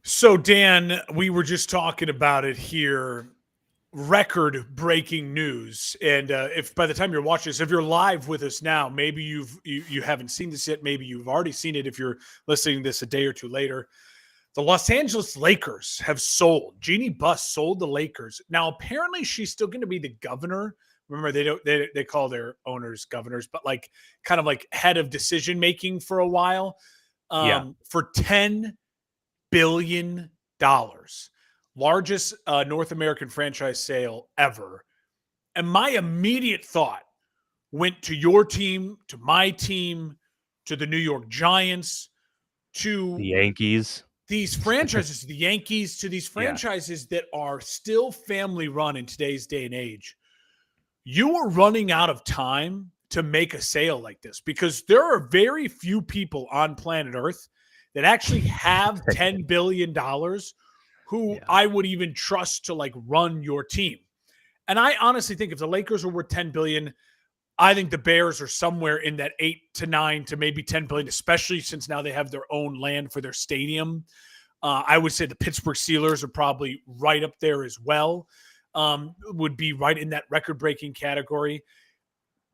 So, Dan, we were just talking about it here. Record breaking news. And if by the time you're watching this, if you're live with us now, maybe you haven't seen this yet. Maybe you've already seen it if you're listening to this a day or two later. The Los Angeles Lakers have sold. Jeannie Buss sold the Lakers. Now, apparently, she's still going to be the governor. Remember, they call their owners governors, but like kind of like head of decision making for a while. Yeah. For $10 billion, largest North American franchise sale ever. And my immediate thought went to your team, to my team, to the New York Giants, to The Yankees. these franchises, the Yankees, to these Yeah. franchises that are still family run in today's day and age. You are running out of time to make a sale like this because there are very few people on planet Earth that actually have $10 billion who I would even trust to like run your team. And I honestly think if the Lakers are worth 10 billion, I think the Bears are somewhere in that 8 to 9 to maybe 10 billion, especially since now they have their own land for their stadium. I would say the Pittsburgh Steelers are probably right up there as well. Would be right in that record-breaking category.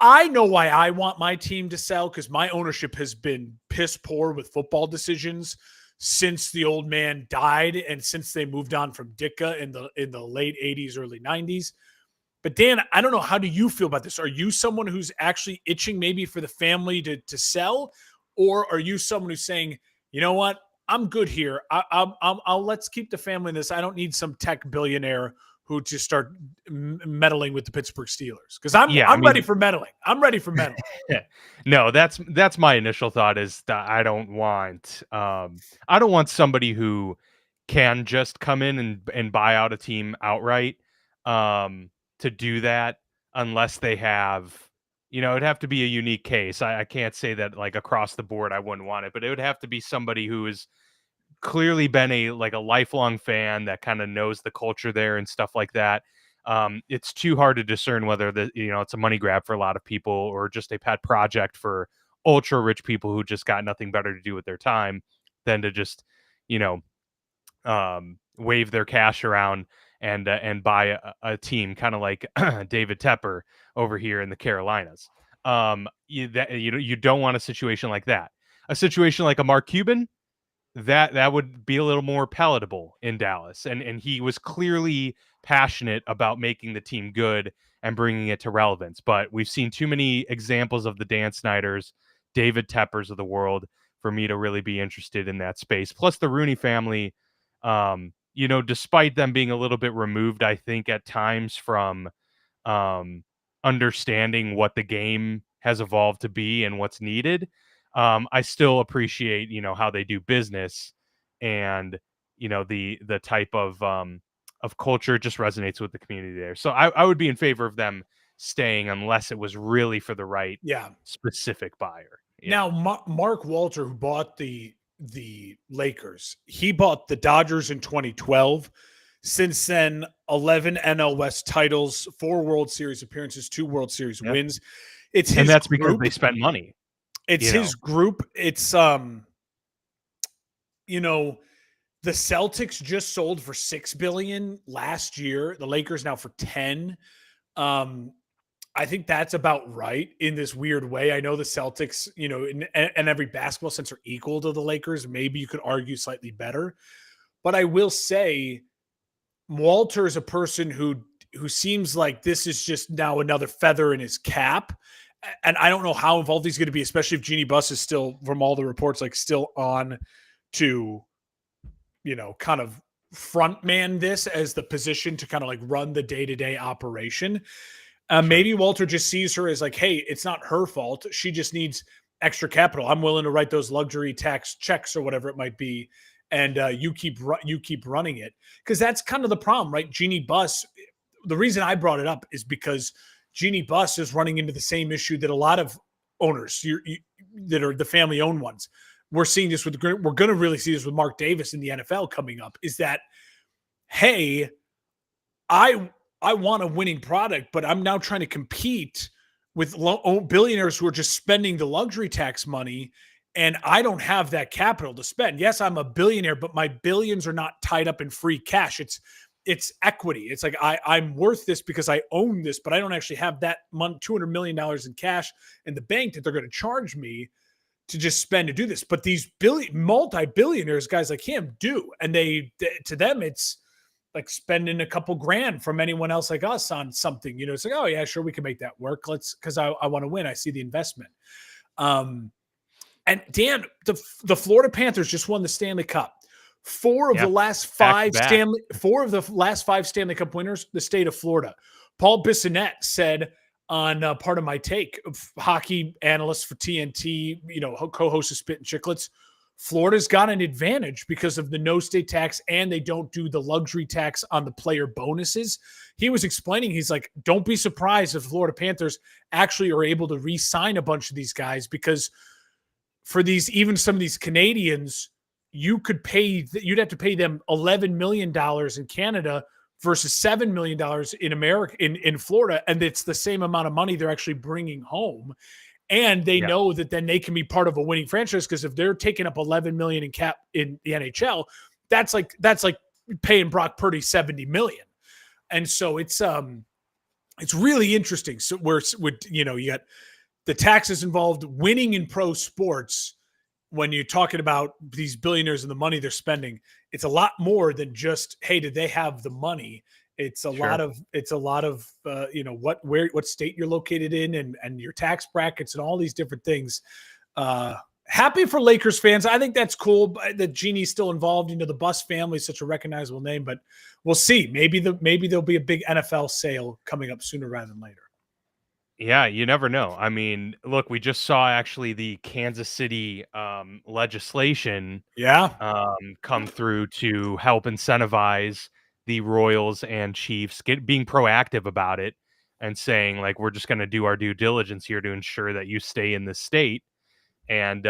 I know why I want my team to sell because my ownership has been piss poor with football decisions since the old man died and since they moved on from Ditka in the late 80s, early 90s. But Dan, I don't know, how do you feel about this? Are you someone who's actually itching maybe for the family to sell, or are you someone who's saying, you know what, I'm good here. I'll let's keep the family in this. I don't need some tech billionaire who just start meddling with the Pittsburgh Steelers because I'm ready for meddling. I'm ready for meddling. No, that's my initial thought is that I don't want somebody who can just come in and buy out a team outright. To do that unless they have, it'd have to be a unique case. I can't say that like across the board I wouldn't want it, but it would have to be somebody who is clearly been a lifelong fan that kind of knows the culture there and stuff like that. It's too hard to discern whether it's a money grab for a lot of people or just a pet project for ultra rich people who just got nothing better to do with their time than to just, wave their cash around and buy a team, kind of like David Tepper over here in the Carolinas. You don't want a situation like that. A situation like a Mark Cuban, that would be a little more palatable in Dallas, and he was clearly passionate about making the team good and bringing it to relevance. But we've seen too many examples of the Dan Snyders, David Teppers of the world for me to really be interested in that space. Plus the Rooney family, despite them being a little bit removed, I think at times from understanding what the game has evolved to be and what's needed, I still appreciate, how they do business, and the type of culture just resonates with the community there. So I would be in favor of them staying unless it was really for the right specific buyer. Now, Mark Walter, who bought the Lakers, he bought the Dodgers in 2012. Since then, 11 NL West titles, 4 World Series appearances, 2 World Series wins. And that's because they spent money. It's his group. It's the Celtics just sold for $6 billion last year. The Lakers now for 10. I think that's about right in this weird way. I know the Celtics, in every basketball sense are equal to the Lakers. Maybe you could argue slightly better. But I will say Walter is a person who seems like this is just now another feather in his cap. And I don't know how involved he's going to be, especially if Jeannie Buss is still, from all the reports, like still on to, kind of front man this as the position to kind of like run the day-to-day operation. Maybe Walter just sees her as like, hey, it's not her fault. She just needs extra capital. I'm willing to write those luxury tax checks or whatever it might be. And you keep running it. Because that's kind of the problem, right? Jeannie Buss, the reason I brought it up is because Jeannie Buss is running into the same issue that a lot of owners that are the family-owned ones. We're seeing this we're going to really see this with Mark Davis in the NFL coming up, is that, hey, I want a winning product, but I'm now trying to compete with billionaires who are just spending the luxury tax money And I don't have that capital to spend. Yes, I'm a billionaire, but my billions are not tied up in free cash. It's equity. It's like I'm worth this because I own this, but I don't actually have that $200 million in cash in the bank that they're going to charge me to just spend to do this. But these multi-billionaires, guys like him, do, and to them it's like spending a couple grand from anyone else like us on something. It's like, oh yeah, sure, we can make that work. Because I want to win. I see the investment. And Dan, the Florida Panthers just won the Stanley Cup. Four of Yeah, the last back to five back. Stanley Cup winners, the state of Florida. Paul Bissonnette said on part of my take, hockey analyst for TNT, co-host of Spit and Chicklets, Florida's got an advantage because of the no state tax, and they don't do the luxury tax on the player bonuses. He was explaining, he's like, don't be surprised if Florida Panthers actually are able to re-sign a bunch of these guys, because for even some of these Canadians, you'd have to pay them $11 million in Canada versus $7 million in America, in Florida. And it's the same amount of money they're actually bringing home. And they know that then they can be part of a winning franchise, because if they're taking up $11 million in cap in the NHL, that's like paying Brock Purdy $70 million. And so it's really interesting. So you got the taxes involved, winning in pro sports. When you're talking about these billionaires and the money they're spending, it's a lot more than just, hey, did they have the money? It's a lot of what state you're located in, and your tax brackets and all these different things. Happy for Lakers fans. I think that's cool that Genie's still involved. The Buss family is such a recognizable name, but we'll see. Maybe there'll be a big NFL sale coming up sooner rather than later. Yeah, you never know. I mean, look, we just saw actually the Kansas City legislation come through to help incentivize the Royals and Chiefs being proactive about it and saying, like, we're just going to do our due diligence here to ensure that you stay in the state. And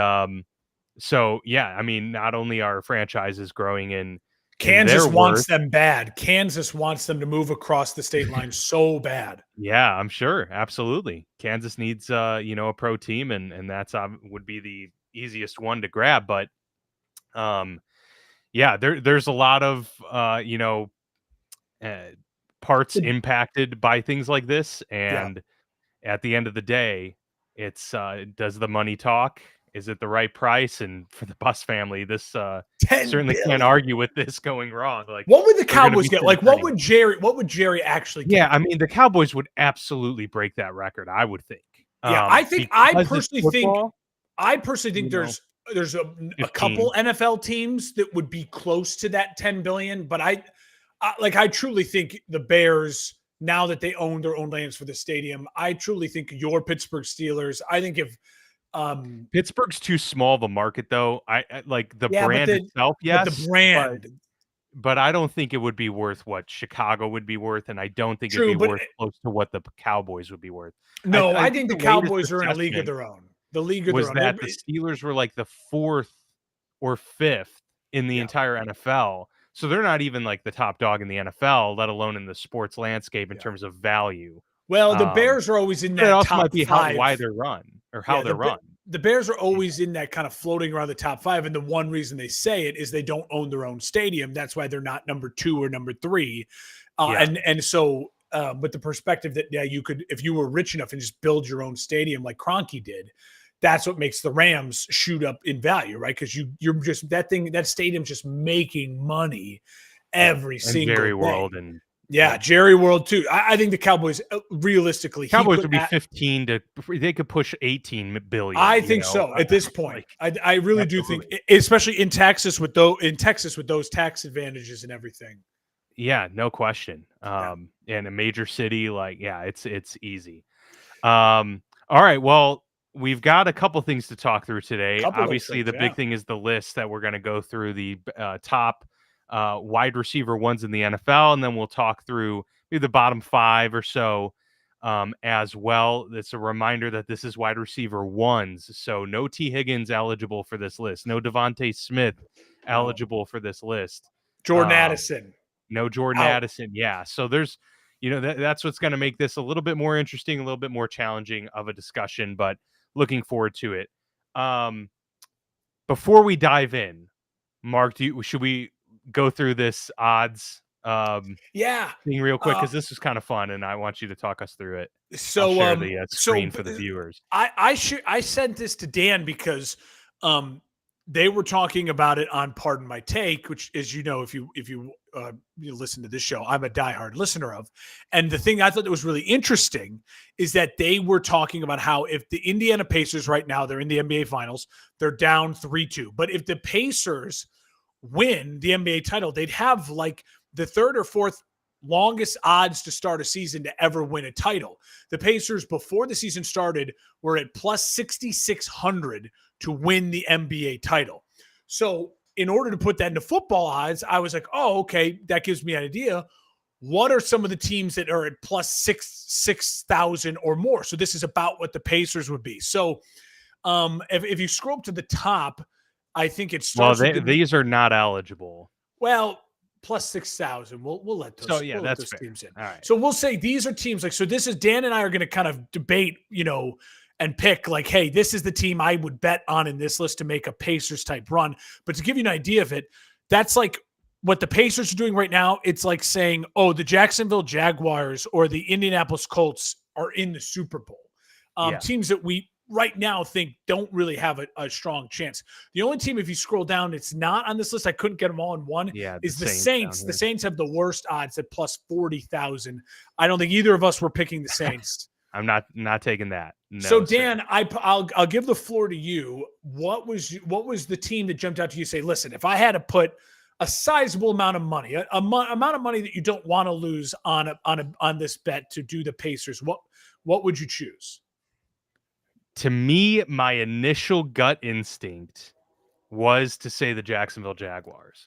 so, yeah, I mean, not only are franchises growing in Kansas wants worth, them bad. Kansas wants them to move across the state line so bad. Yeah, I'm sure. Absolutely. Kansas needs a pro team, and that's would be the easiest one to grab. But yeah, there's a lot of parts impacted by things like this, and at the end of the day, it's does the money talk? Is it the right price? And for the Buss family, this certainly can't argue with this going wrong. Like, what would the Cowboys get? Like, what would Jerry actually get? Yeah, I mean, the Cowboys would absolutely break that record, I would think. Yeah, I personally think there's a couple NFL teams that would be close to that 10 billion, but I truly think the Bears, now that they own their own lands for the stadium, I truly think your Pittsburgh Steelers, I think if Pittsburgh's too small of a market, though. I like the brand itself, yes, but the brand, but I don't think it would be worth what Chicago would be worth, and I don't think it'd be worth close to what the Cowboys would be worth. No, I think the Cowboys are in a league of their own. The league of their own. That the Steelers were like the 4th or 5th in the entire NFL, so they're not even like the top dog in the NFL, let alone in the sports landscape in terms of value. Well, the Bears are always in that top might be 5. Why they're run or how they're run. The Bears are always in that kind of floating around the top 5, and the one reason they say it is they don't own their own stadium. That's why they're not number 2 or number 3. And so with the perspective that you could, if you were rich enough and just build your own stadium like Kroenke did, that's what makes the Rams shoot up in value, right? Because you're just that stadium's just making money every single Jerry day. World and Jerry World too. I think the Cowboys realistically, would be 15 to they could push 18 billion. I think so at this point. I really do think, especially in Texas with those tax advantages and everything. Yeah, no question. In a major city, it's easy. All right, well, we've got a couple things to talk through today. Obviously, the big thing is the list that we're going to go through, the top wide receiver ones in the NFL, and then we'll talk through maybe the bottom 5 or so as well. It's a reminder that this is wide receiver ones, so no T. Higgins eligible for this list, no Devontae Smith eligible for this list. Jordan Addison. No Jordan Addison. Yeah. So there's, that's what's going to make this a little bit more interesting, a little bit more challenging of a discussion, but looking forward to it. before we dive in, Mark, should we go through this odds Yeah. thing real quick? Uh, Because this is kind of fun, and I want you to talk us through it. I'll so, share um, the so screen for the viewers. I sent this to Dan because um they were talking about it on Pardon My Take, which, as you know, if you listen to this show, I'm a diehard listener of. And the thing I thought that was really interesting is that they were talking about how if the Indiana Pacers right now, they're in the NBA Finals, they're down 3-2. But if the Pacers win the NBA title, they'd have like the third or fourth longest odds to start a season to ever win a title. The Pacers, before the season started, were at plus 6,600 to win the NBA title. So, in order to put that into football odds, I was like, oh, okay, that gives me an idea. What are some of the teams that are at plus 6,000 or more? So, this is about what the Pacers would be. So, if you scroll up to the top, I think it Well, starts with the these are not eligible. well, plus 6,000. We'll let So those yeah, we'll let that's those fair. teams in. All right. So we'll say these are teams like, so this is Dan and I are going to kind of debate, and pick like, hey, this is the team I would bet on in this list to make a Pacers type run. But to give you an idea of it, that's like what the Pacers are doing right now. It's like saying, oh, the Jacksonville Jaguars or the Indianapolis Colts are in the Super Bowl. Yeah. Teams that we right now think don't really have a strong chance. The only team, if you scroll down, it's not on this list, I couldn't get them all in one, Yeah, is the down Saints. The here. Saints have the worst odds at plus 40,000. I don't think either of us were picking the Saints. I'm not taking that. No, So sir. Dan, I'll give the floor to you. What was the team that jumped out to you? Say, listen, if I had to put a sizable amount of money, amount of money that you don't want to lose on this bet to do the Pacers, what would you choose? To me, my initial gut instinct was to say the Jacksonville Jaguars.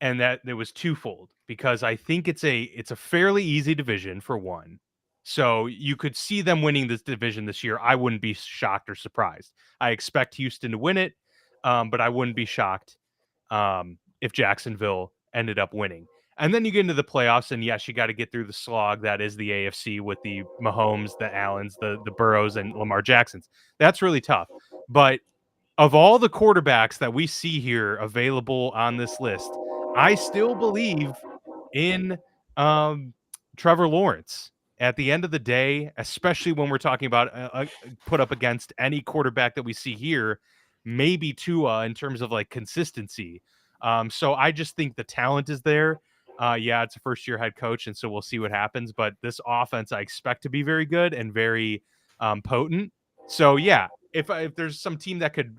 And that it was twofold because I think it's a fairly easy division for one. So you could see them winning this division this year. I wouldn't be shocked or surprised. I expect Houston to win it, but I wouldn't be shocked if Jacksonville ended up winning. And then you get into the playoffs, and yes, you got to get through the slog that is the AFC with the Mahomes, the Allens, the Burrows, and Lamar Jacksons. That's really tough. But of all the quarterbacks that we see here available on this list, I still believe in Trevor Lawrence. At the end of the day, especially when we're talking about put up against any quarterback that we see here, maybe Tua in terms of like consistency. So I just think the talent is there. Yeah, it's a first-year head coach, and so we'll see what happens. But this offense, I expect to be very good and very potent. So yeah, if there's some team that could,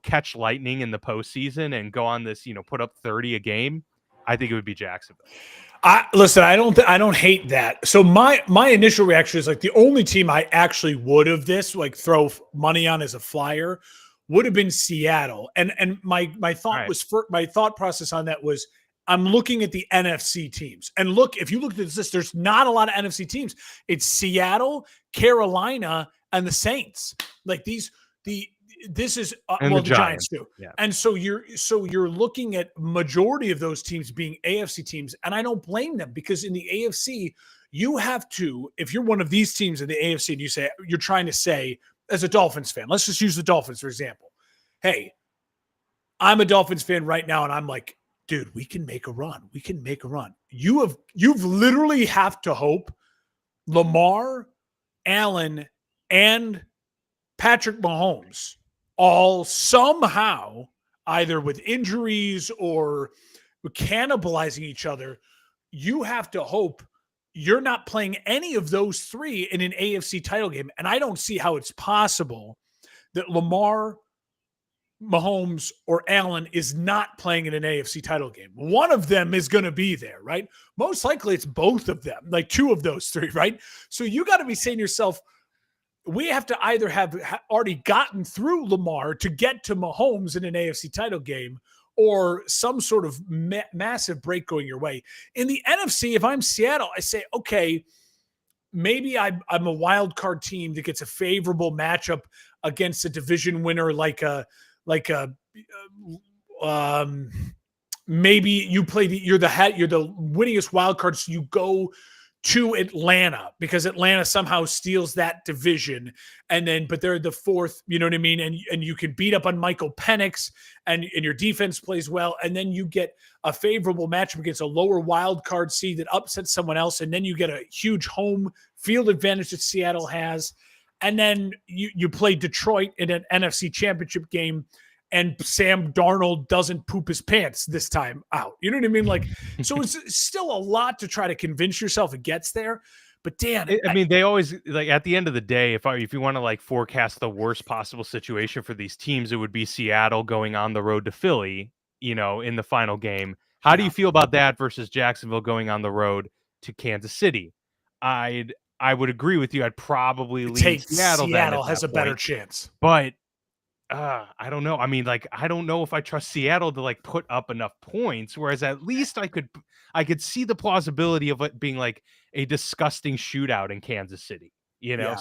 catch lightning in the postseason and go on this, put up 30 a game, I think it would be Jacksonville. Listen, I don't hate that. So my initial reaction is like the only team I actually would have throw money on as a flyer would have been Seattle. And my thought Right. was my thought process on that was I'm looking at the NFC teams. And look, if you look at this list, there's not a lot of NFC teams. It's Seattle, Carolina, and the Saints. Like this is And well, the the Giants too. Yeah. And so you're looking at majority of those teams being AFC teams, and I don't blame them because in the AFC, you have to, if you're one of these teams in the AFC and you're trying to say, as a Dolphins fan, let's just use the Dolphins for example. Hey, I'm a Dolphins fan right now, and I'm like, dude, we can make a run. We can make a run. You've literally have to hope Lamar, Allen, and Patrick Mahomes all somehow, either with injuries or cannibalizing each other, you have to hope you're not playing any of those three in an AFC title game. And I don't see how it's possible that Lamar, Mahomes, or Allen is not playing in an AFC title game. One of them is going to be there, right? Most likely it's both of them, like two of those three, right? So you got to be saying to yourself, we have to either have already gotten through Lamar to get to Mahomes in an AFC title game or some sort of massive break going your way. In the NFC, if I'm Seattle, I say, okay, maybe I'm a wild card team that gets a favorable matchup against a division winner maybe you play you're the winningest wild card, so you go to Atlanta because Atlanta somehow steals that division. And then, but they're the fourth, you know what I mean? And you can beat up on Michael Penix and your defense plays well. And then you get a favorable matchup against a lower wild card seed that upsets someone else. And then you get a huge home field advantage that Seattle has. And then you play Detroit in an NFC championship game and Sam Darnold doesn't poop his pants this time out. You know what I mean? Like, so it's still a lot to try to convince yourself it gets there. But Dan, I mean, they always like at the end of the day, if you want to like forecast the worst possible situation for these teams, it would be Seattle going on the road to Philly, in the final game. How do you feel about that versus Jacksonville going on the road to Kansas City? I would agree with you. I'd probably lean Seattle. Seattle has a better chance, but I don't know. I mean, like, I don't know if I trust Seattle to like put up enough points. Whereas at least I could see the plausibility of it being like a disgusting shootout in Kansas City,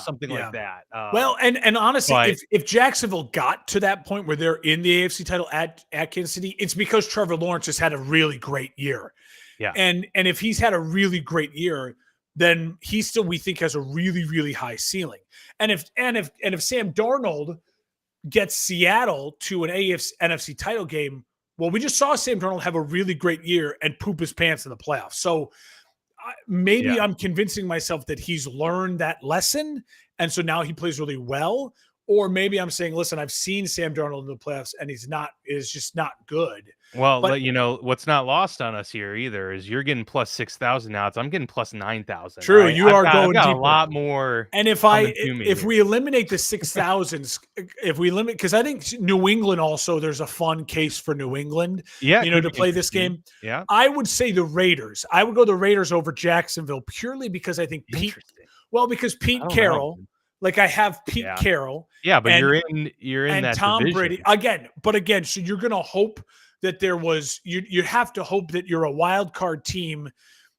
something like that. Well, and honestly, if Jacksonville got to that point where they're in the AFC title at Kansas City, it's because Trevor Lawrence has had a really great year. Yeah. And if he's had a really great year, then he still, we think, has a really, really high ceiling. And if Sam Darnold gets Seattle to an NFC title game, well, we just saw Sam Darnold have a really great year and poop his pants in the playoffs. So maybe I'm convincing myself that he's learned that lesson, and so now he plays really well. Or maybe I'm saying, listen, I've seen Sam Darnold in the playoffs, and is just not good. Well, but what's not lost on us here either is you're getting plus 6,000 odds. I'm getting plus 9,000. True, you are going deeper. A lot more. And if we eliminate the 6,000s, because I think New England also, there's a fun case for New England, to play this game. Yeah, I would say the Raiders. I would go the Raiders over Jacksonville purely because I think Pete Carroll. Like I have Pete Carroll. Yeah, but you're in that Tom division. Brady again. So you're going to hope that you have to hope that you're a wild card team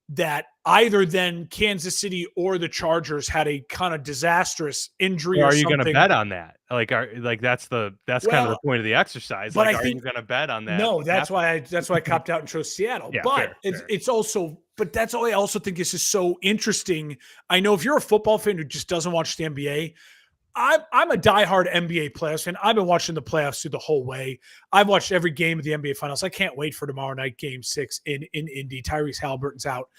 that either then Kansas City or the Chargers had a kind of disastrous injury. Or are you going to bet on that? That's kind of the point of the exercise. But are you going to bet on that? No, that's why I copped out and chose Seattle. Yeah, but it's also, but that's why I also think this is so interesting. I know if you're a football fan who just doesn't watch the NBA, I'm a diehard NBA playoffs fan. I've been watching the playoffs through the whole way. I've watched every game of the NBA Finals. I can't wait for tomorrow night, Game 6 in Indy. Tyrese Halliburton's out.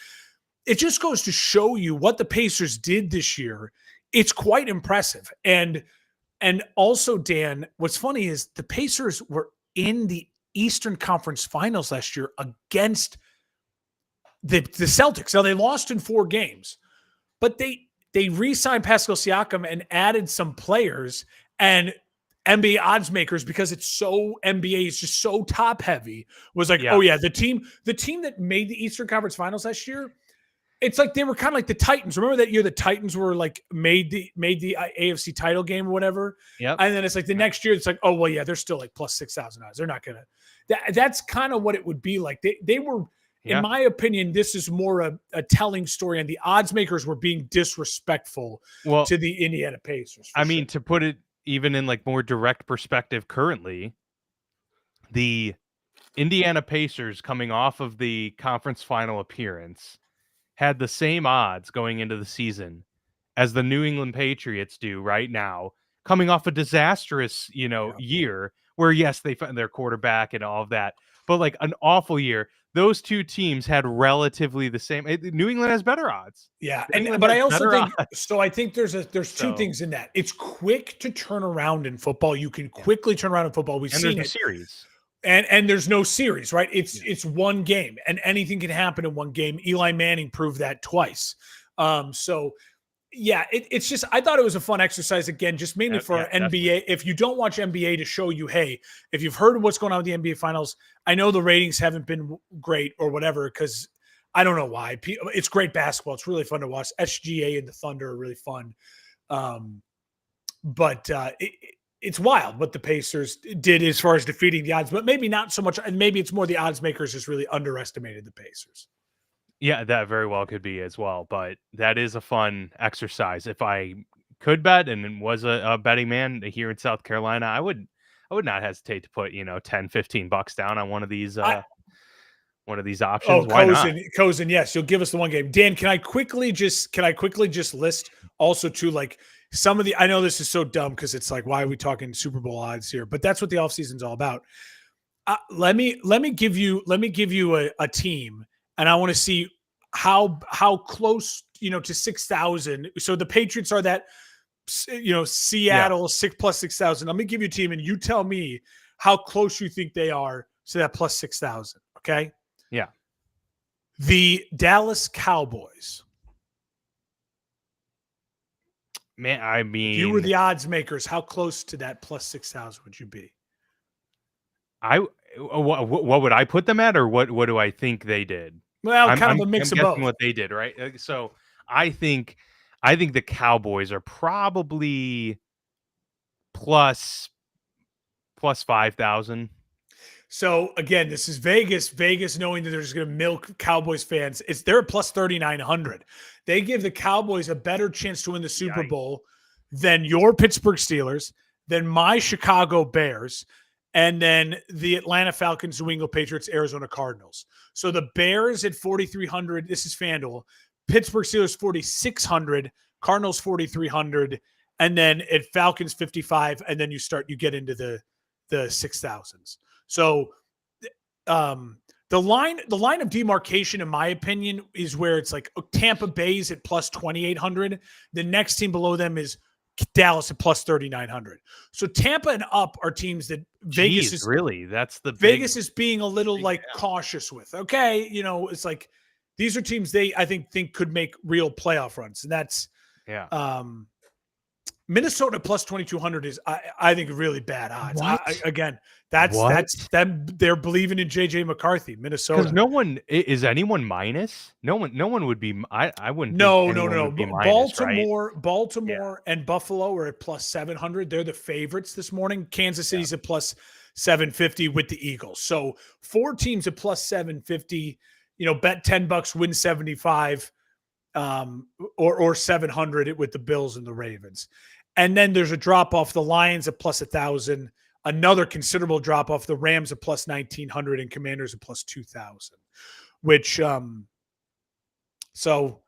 It just goes to show you what the Pacers did this year. It's quite impressive. And also, Dan, what's funny is the Pacers were in the Eastern Conference Finals last year against the Celtics. Now, they lost in 4 games, but they re-signed Pascal Siakam and added some players and NBA odds makers, because it's so NBA is just so top heavy, was like, oh yeah, the team that made the Eastern Conference Finals last year, it's like they were kind of like the Titans. Remember that year the Titans were like made the AFC title game or whatever? Yeah. And then it's like the next year it's like, oh well, yeah, they're still like plus 6,000 odds. They're not gonna. That's kind of what it would be like. They were. In my opinion, this is more a telling story, and the odds makers were being disrespectful to the Indiana Pacers. I mean, to put it even in like more direct perspective, currently, the Indiana Pacers, coming off of the conference final appearance, had the same odds going into the season as the New England Patriots do right now, coming off a disastrous, year where, yes, they found their quarterback and all of that, but like an awful year. Those two teams had relatively the same. New England has better odds. Yeah, but I also think so. I think there's two things in that. It's quick to turn around in football. You can quickly turn around in football. We've seen it. Series. And there's no series, right? It's one game, and anything can happen in one game. Eli Manning proved that twice. So yeah, it's just, I thought it was a fun exercise, again, just mainly for NBA. Definitely. If you don't watch NBA, to show you, hey, if you've heard of what's going on with the NBA Finals, I know the ratings haven't been great or whatever, because I don't know why. It's great basketball. It's really fun to watch. SGA and the Thunder are really fun. But it's wild what the Pacers did as far as defeating the odds, but maybe not so much. And maybe it's more the odds makers just really underestimated the Pacers. Yeah, that very well could be as well. But that is a fun exercise. If I could bet and was a betting man here in South Carolina, I would not hesitate to put, $10, $15 down on one of these one of these options. Oh, Why not? Cozen, yes, you'll give us the one game. Dan, can I quickly just list also too, like, some of the, I know this is so dumb because it's like, why are we talking Super Bowl odds here? But that's what the offseason's all about. Let me give you a team, and I want to see how close, to 6,000. So the Patriots are that, Yeah. Seattle 6 + 6,000. Let me give you a team, and you tell me how close you think they are to that plus 6,000. Okay. Yeah. The Dallas Cowboys. Man, I If you were mean, the odds makers, how close to that plus 6,000 would you be? I what would I put them at, or what do I think they did? Well, I'm kind of I'm a I'm mix of guessing both. what they did, right? So I think I think the Cowboys are probably plus 5,000. So again, this is Vegas. Vegas knowing that they're just going to milk Cowboys fans. They're plus 3,900. They give the Cowboys a better chance to win the Super Yikes. Bowl than your Pittsburgh Steelers, than my Chicago Bears, and then the Atlanta Falcons, New England Patriots, Arizona Cardinals. So the Bears at 4,300. This is FanDuel. Pittsburgh Steelers 4,600. Cardinals 4,300, and then at Falcons 55. And then you get into the 6,000s. So the line of demarcation, in my opinion, is where it's like Tampa Bay's at plus 2,800. The next team below them is Dallas at plus 3,900. So Tampa and up are teams that Vegas Jeez, is really? That's the Vegas is being a little big like cautious with. Okay, it's like these are teams I think could make real playoff runs, and that's yeah. Minnesota plus 2,200 is, I think, really bad odds. What? Again, that's What? them. They're believing in JJ McCarthy, Because Minnesota. no one is anyone minus? No one would be. I wouldn't think No, no, anyone no, would be no. minus, right? Yeah. Baltimore, and Buffalo are at plus 700. They're the favorites this morning. Kansas Yeah. City's at plus 750 with the Eagles. So four teams at plus 750. Bet $10, win 75, or 700 with the Bills and the Ravens. And then there's a drop off. The Lions at plus 1,000. Another considerable drop off. The Rams at plus 1,900 and Commanders at plus 2,000. Which so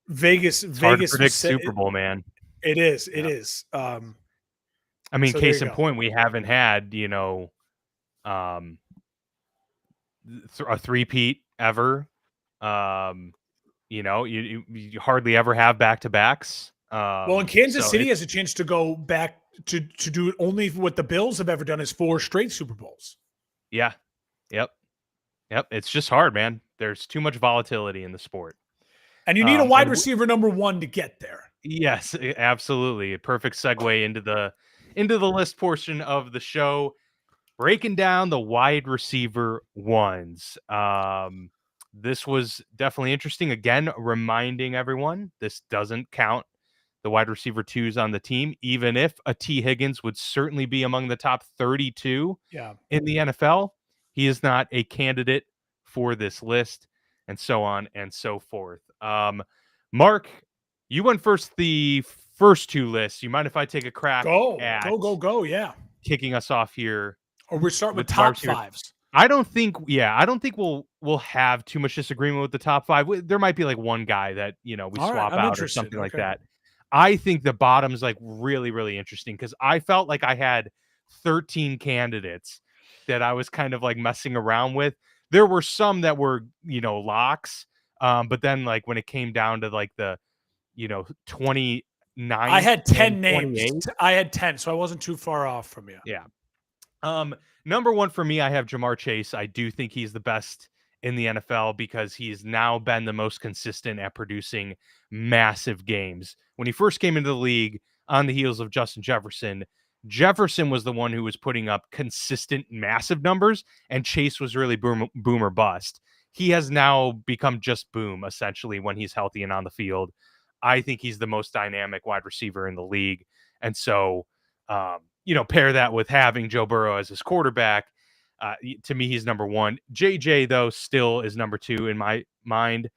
Vegas It's hard to Vegas was predict set, Super Bowl, man. it is it Yeah. is. I mean, So there you case in go. point, we haven't had, um, a three-peat ever. You hardly ever have back-to-backs. Well, and Kansas So City it's has a chance to go back to do only what the Bills have ever done, is 4 straight Super Bowls. yeah. Yep. Yep. It's just hard, man. There's too much volatility in the sport. And you need a wide And receiver number 1 to get there. yes, absolutely. A perfect segue into the list portion of the show, breaking down the wide receiver ones. This was definitely interesting. Again, reminding everyone this doesn't count the wide receiver twos on the team, even if a T. Higgins would certainly be among the top 32 Yeah. in the NFL. He is not a candidate for this list, and so on and so forth. Mark, you went first the first two lists. You mind if I take a crack at Go. Yeah. kicking us off here Or we start with with wide top receivers? fives. I don't think we'll have too much disagreement with the top five. There might be like one guy that we All right. swap I'm out or interested. something like Okay. that. I think the bottom's like really, really interesting because I felt like I had 13 candidates that I was kind of like messing around with. There were some that were, locks. But then like when it came down to like the, I 29th had and 10 names. 28th. I had 10, so I wasn't too far off from you. Yeah. Number one for me, I have Jamar Chase. I do think he's the best in the NFL because he's now been the most consistent at producing massive games. When he first came into the league on the heels of Justin Jefferson, Jefferson was the one who was putting up consistent massive numbers, and Chase was really boom or bust. He has now become just boom, essentially, when he's healthy and on the field. I think he's the most dynamic wide receiver in the league. And so, pair that with having Joe Burrow as his quarterback. To me, he's number one. JJ, though, still is number two in my mind,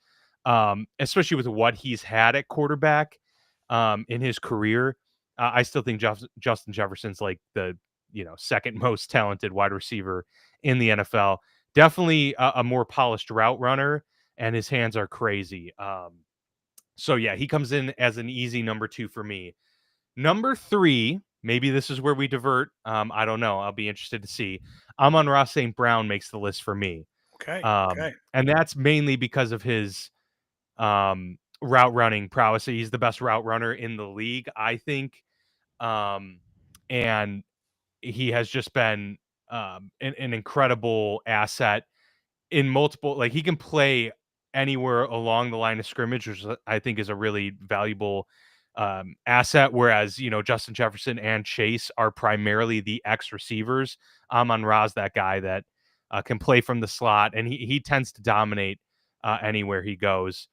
especially with what he's had at quarterback in his career. I still think Justin Jefferson's like the second most talented wide receiver in the NFL. definitely a more polished route runner, and his hands are crazy. So yeah, he comes in as an easy number 2 for me. Number 3, maybe this is where we divert. I don't know. I'll be interested to see. Amon-Ra St. Brown makes the list for me. Okay. Okay. And that's mainly because of his route running prowess. He's the best route runner in the league, I think. Um, and he has just been an incredible asset in multiple, like, he can play anywhere along the line of scrimmage, which I think is a really valuable asset. Whereas, Justin Jefferson and Chase are primarily the X receivers. Amon-Ra's that guy that can play from the slot, and he tends to dominate anywhere he goes.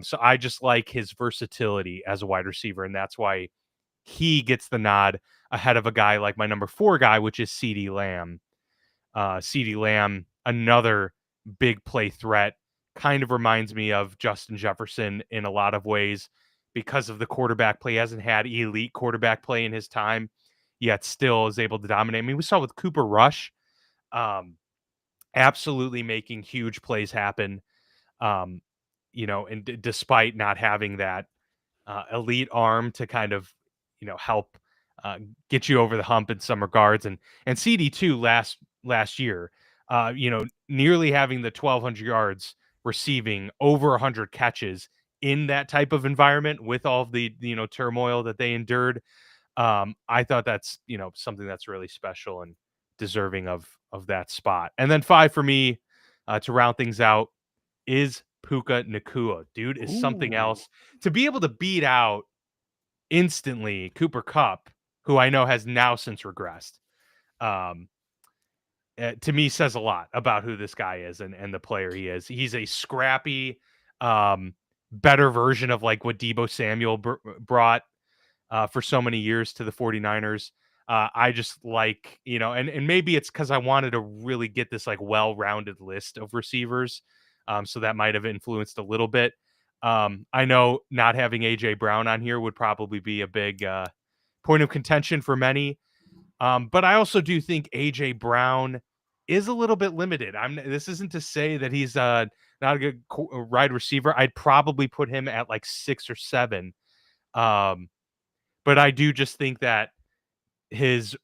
So I just like his versatility as a wide receiver, and that's why he gets the nod ahead of a guy like my number 4 guy, which is CeeDee Lamb. CeeDee Lamb, another big play threat, kind of reminds me of Justin Jefferson in a lot of ways because of the quarterback play. He hasn't had elite quarterback play in his time, yet still is able to dominate. I mean, we saw with Cooper Rush, um, absolutely making huge plays happen. Um, and despite not having that elite arm to kind of, help uh, get you over the hump in some regards. And CD2 last year, nearly having the 1,200 yards receiving, over 100 catches in that type of environment with all of the turmoil that they endured. I thought that's something that's really special and deserving of that spot. And then 5 for me to round things out is Puka Nacua. Dude is something Ooh. else. To be able to beat out instantly Cooper Kupp, who I know has now since regressed, um, to me says a lot about who this guy is and the player he is. He's a scrappy, better version of like what Deebo Samuel brought for so many years to the 49ers. I just like, and maybe it's because I wanted to really get this like well-rounded list of receivers. So that might have influenced a little bit. I know not having AJ Brown on here would probably be a big point of contention for many. But I also do think AJ Brown is a little bit limited. This isn't to say that he's not a good wide receiver. I'd probably put him at like 6 or 7. But I do just think that his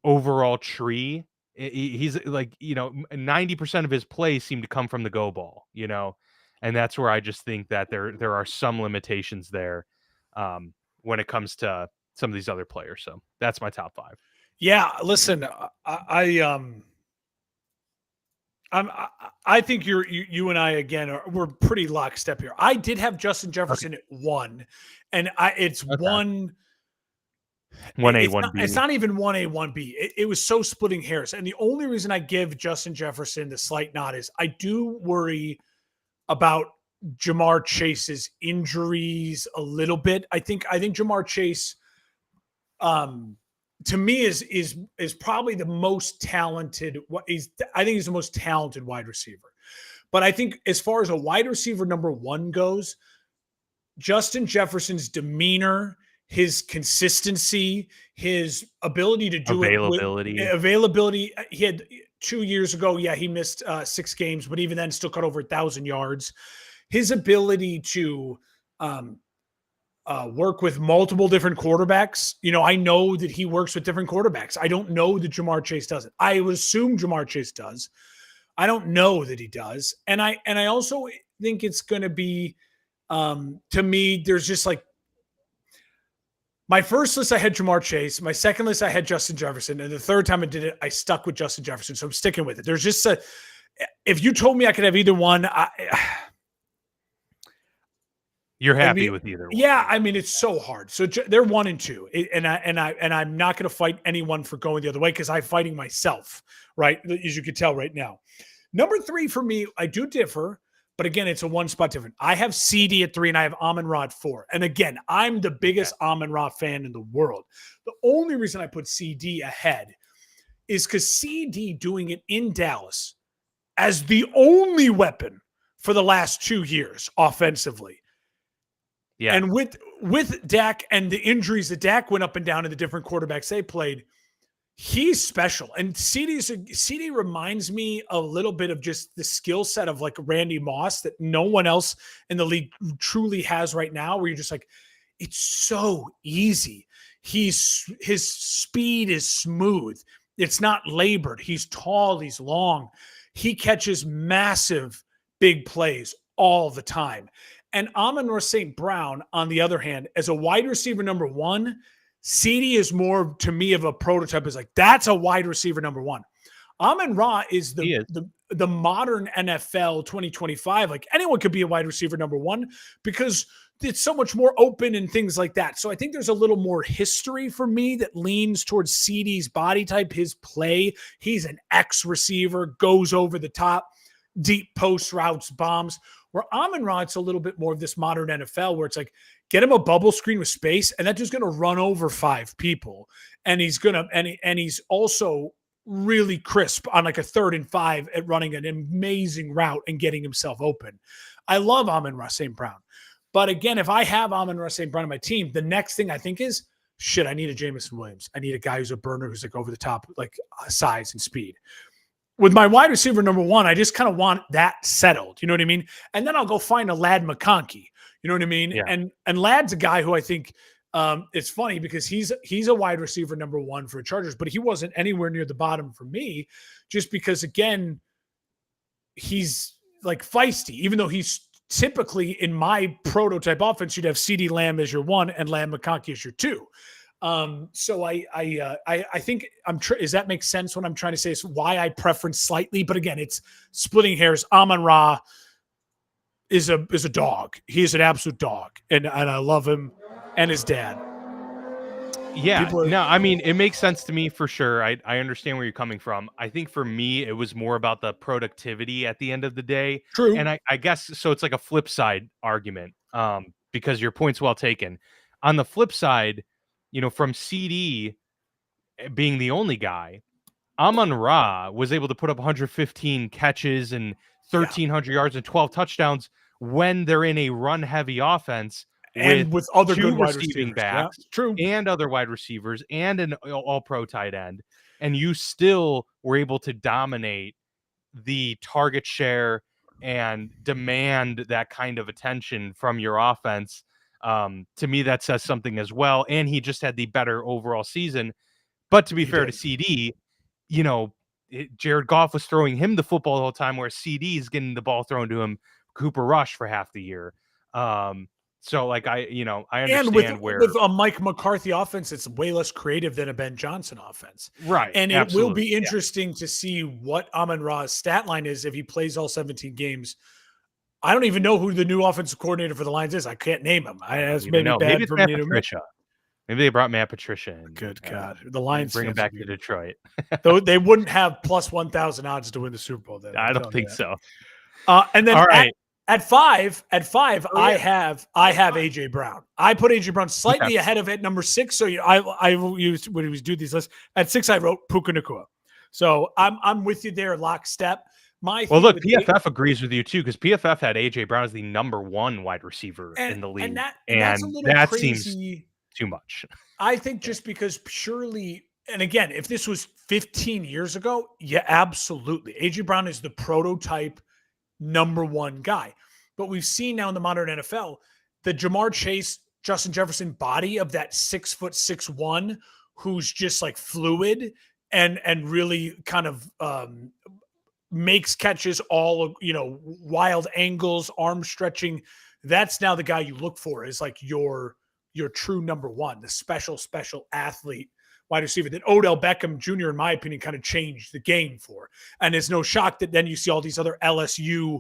overall tree, he's like, 90% of his plays seem to come from the go ball, and that's where I just think that there are some limitations there when it comes to some of these other players. So that's my top 5. Yeah, listen, I think you and I again we're pretty lockstep here. I did have Justin Okay. Jefferson at 1, and it's Okay. 1. 1A, It's 1B. not even 1A, 1B. It was so splitting hairs. And the only reason I give Justin Jefferson the slight nod is I do worry about Jamar Chase's injuries a little bit. I think Jamar Chase to me is probably the most talented. I think he's the most talented wide receiver. But I think as far as a wide receiver number 1 goes, Justin Jefferson's demeanor, his consistency, his ability to do it with Availability. availability. He had 2 years ago, yeah, he missed 6 games, but even then still cut over 1,000 yards. His ability to um, work with multiple different quarterbacks. I know that he works with different quarterbacks. I don't know that Jamar Chase doesn't. I would assume Jamar Chase does. I don't know that he does. And I also think it's going to be to me, there's just like my first list, I had Jamar Chase. My second list, I had Justin Jefferson. And the third time I did it, I stuck with Justin Jefferson. So I'm sticking with it. There's just if you told me I could have either one, You're I happy mean, with either one. yeah, I mean, it's so hard. So they're 1 and 2, and I'm not going to fight anyone for going the other way because I'm fighting myself, right? As you can tell right now. Number 3 for me, I do differ, but again, it's a 1 spot different. I have CD at 3 and I have Amon-Ra at 4. And again, I'm the biggest Amon-Ra fan in the world. The only reason I put CD ahead is because CD doing it in Dallas as the only weapon for the last 2 years offensively. Yeah. And with Dak and the injuries that Dak went up and down and the different quarterbacks they played, He's special. And CD reminds me a little bit of just the skill set of like Randy Moss that no one else in the league truly has right now, where you're just like, it's so easy. His speed is smooth. It's not labored. He's tall, he's long. He catches massive big plays all the time. And Amon-Ra St. Brown, on the other hand, as a wide receiver number one, CD is more to me of a prototype. Is like, that's a wide receiver number one. Amon-Ra is the modern NFL 2025. Like, anyone could be a wide receiver number one because it's so much more open and things like that. So I think there's a little more history for me that leans towards CD's body type, his play. He's an X receiver, goes over the top, deep post routes, bombs. Where Amon-Ra, it's a little bit more of this modern NFL where it's like, get him a bubble screen with space, and that's just going to run over 5 people. And he's going to, and he's also really crisp on like a 3rd and 5 at running an amazing route and getting himself open. I love Amon-Ra St. Brown. But again, if I have Amon-Ra St. Brown on my team, the next thing I think is, shit, I need a Jameson Williams. I need a guy who's a burner, who's like over the top, like size and speed. With my wide receiver number one, I just kind of want that settled. You know what I mean? And then I'll go find a Ladd McConkey. You know what I mean? Yeah. And Ladd's a guy who I think it's funny because he's a wide receiver number one for Chargers, but he wasn't anywhere near the bottom for me, just because again, he's like feisty, even though he's typically in my prototype offense, you'd have CD Lamb as your 1 and Ladd McConkey as your 2. So I think does that make sense? What I'm trying to say is why I preference slightly, but again, it's splitting hairs. Amon-Ra is a dog. He is an absolute dog, and I love him and his dad. Yeah, no, I mean, it makes sense to me for sure. I understand where you're coming from. I think for me, it was more about the productivity at the end of the day. True. And I guess, so it's like a flip side argument, because your point's well taken. On the flip side, from CD being the only guy, Amon-Ra was able to put up 115 catches and 1,300 yards and 12 touchdowns when they're in a run-heavy offense and with other 2 good wide receiving receivers. backs, yeah, true, and other wide receivers and an all-pro tight end, and you still were able to dominate the target share and demand that kind of attention from your offense. To me, that says something as well. And he just had the better overall season. But to be fair to CD, Jared Goff was throwing him the football the whole time, where CD is getting the ball thrown to him, Cooper Rush for half the year. So like I understand and with a Mike McCarthy offense, it's way less creative than a Ben Johnson offense. Right. And it will be interesting to see what Amon-Ra's stat line is if he plays all 17 games. I don't even know who the new offensive coordinator for the Lions is. I can't name him. That's maybe bad maybe for Matt me to admit. Patricia. Maybe they brought Matt Patricia in. Good God. The Lions bring him back to Detroit. Though they wouldn't have plus 1,000 odds to win the Super Bowl. Then I don't think so. And then all right. At five, I have AJ Brown. I put AJ Brown slightly ahead of it, number 6. So I used when he was doing these lists. At 6, I wrote Puka Nacua. So I'm with you there, lockstep. Look, PFF agrees with you too, because PFF had AJ Brown as the number 1 wide receiver in the league, and that seems too much. I think just because purely, and again, if this was 15 years ago, yeah, absolutely, AJ Brown is the prototype number 1 guy. But we've seen now in the modern NFL, the Jamar Chase, Justin Jefferson body of that 6'6'1", who's just like fluid and really kind of makes catches all, wild angles, arm stretching. That's now the guy you look for is like your true number 1, the special athlete wide receiver that Odell Beckham Jr., in my opinion, kind of changed the game for. And it's no shock that then you see all these other LSU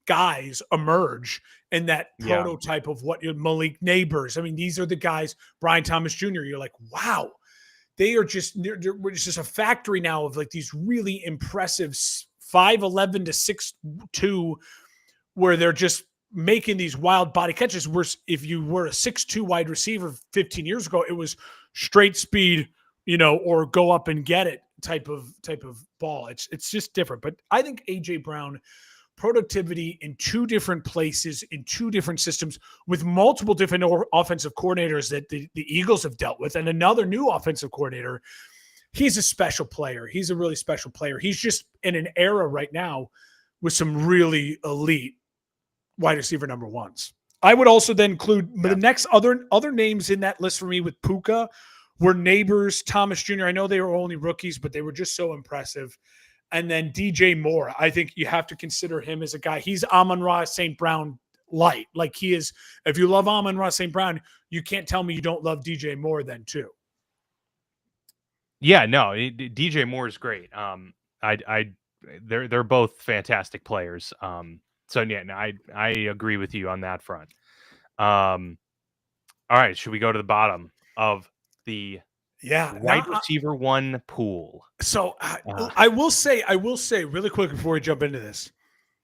guys emerge in that prototype of what Malik Neighbors. I mean, these are the guys, Brian Thomas Jr., you're like, wow, they're just a factory now of like these really impressive 5'11" to 6'2", where they're just making these wild body catches. Where if you were a 6'2" wide receiver 15 years ago, it was straight speed, or go up and get it type of ball. It's just different. But I think AJ Brown, productivity in 2 different places, in 2 different systems, with multiple different offensive coordinators that the Eagles have dealt with, and another new offensive coordinator. he's a special player. He's a really special player. He's just in an era right now with some really elite wide receiver number ones. I would also then include the next other names in that list for me with Puka were Neighbors, Thomas Jr. I know they were only rookies, but they were just so impressive. And then DJ Moore, I think you have to consider him as a guy. He's Amon-Ra St. Brown light. Like he is, if you love Amon-Ra St. Brown, you can't tell me you don't love DJ Moore then too. Yeah, no, DJ Moore is great. They're both fantastic players. So yeah, no, I agree with you on that front. All right, should we go to the bottom of the wide receiver one pool? So I will say really quick before we jump into this.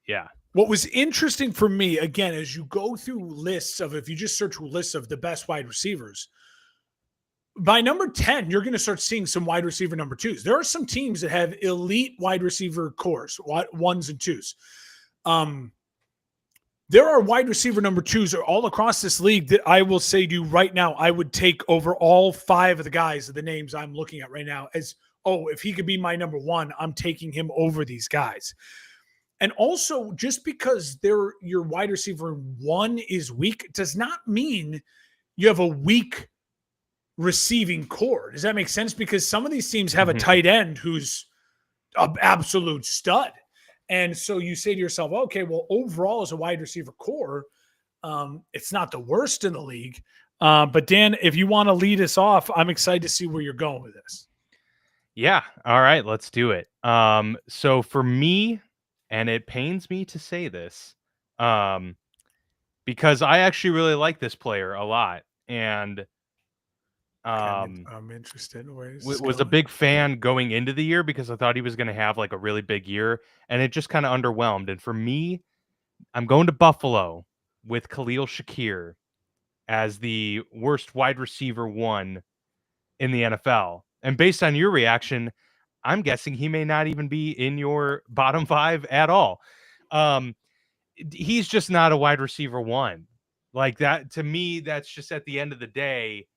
Yeah. What was interesting for me, again, as you go through lists of, if you just search lists of the best wide receivers, by number 10, you're going to start seeing some wide receiver number twos. There are some teams that have elite wide receiver cores, ones and twos. There are wide receiver number twos all across this league that I will say to you right now, I would take over all 5 of the guys, the names I'm looking at right now as, if he could be my number 1, I'm taking him over these guys. And also, just because your wide receiver 1 is weak does not mean you have a weak receiving core. Does that make sense? Because some of these teams have a tight end who's an absolute stud. And so you say to yourself, okay, well, overall as a wide receiver core, it's not the worst in the league. But Dan, if you want to lead us off, I'm excited to see where you're going with this. Yeah. All right, let's do it. So for me, and it pains me to say this, because I actually really like this player a lot. And I'm interested. Was a big fan going into the year because I thought he was going to have like a really big year, and it just kind of underwhelmed. And for me, I'm going to Buffalo with Khalil Shakir as the worst wide receiver 1 in the NFL. And based on your reaction, I'm guessing he may not even be in your bottom 5 at all. He's just not a wide receiver 1. Like that, to me, that's just at the end of the day,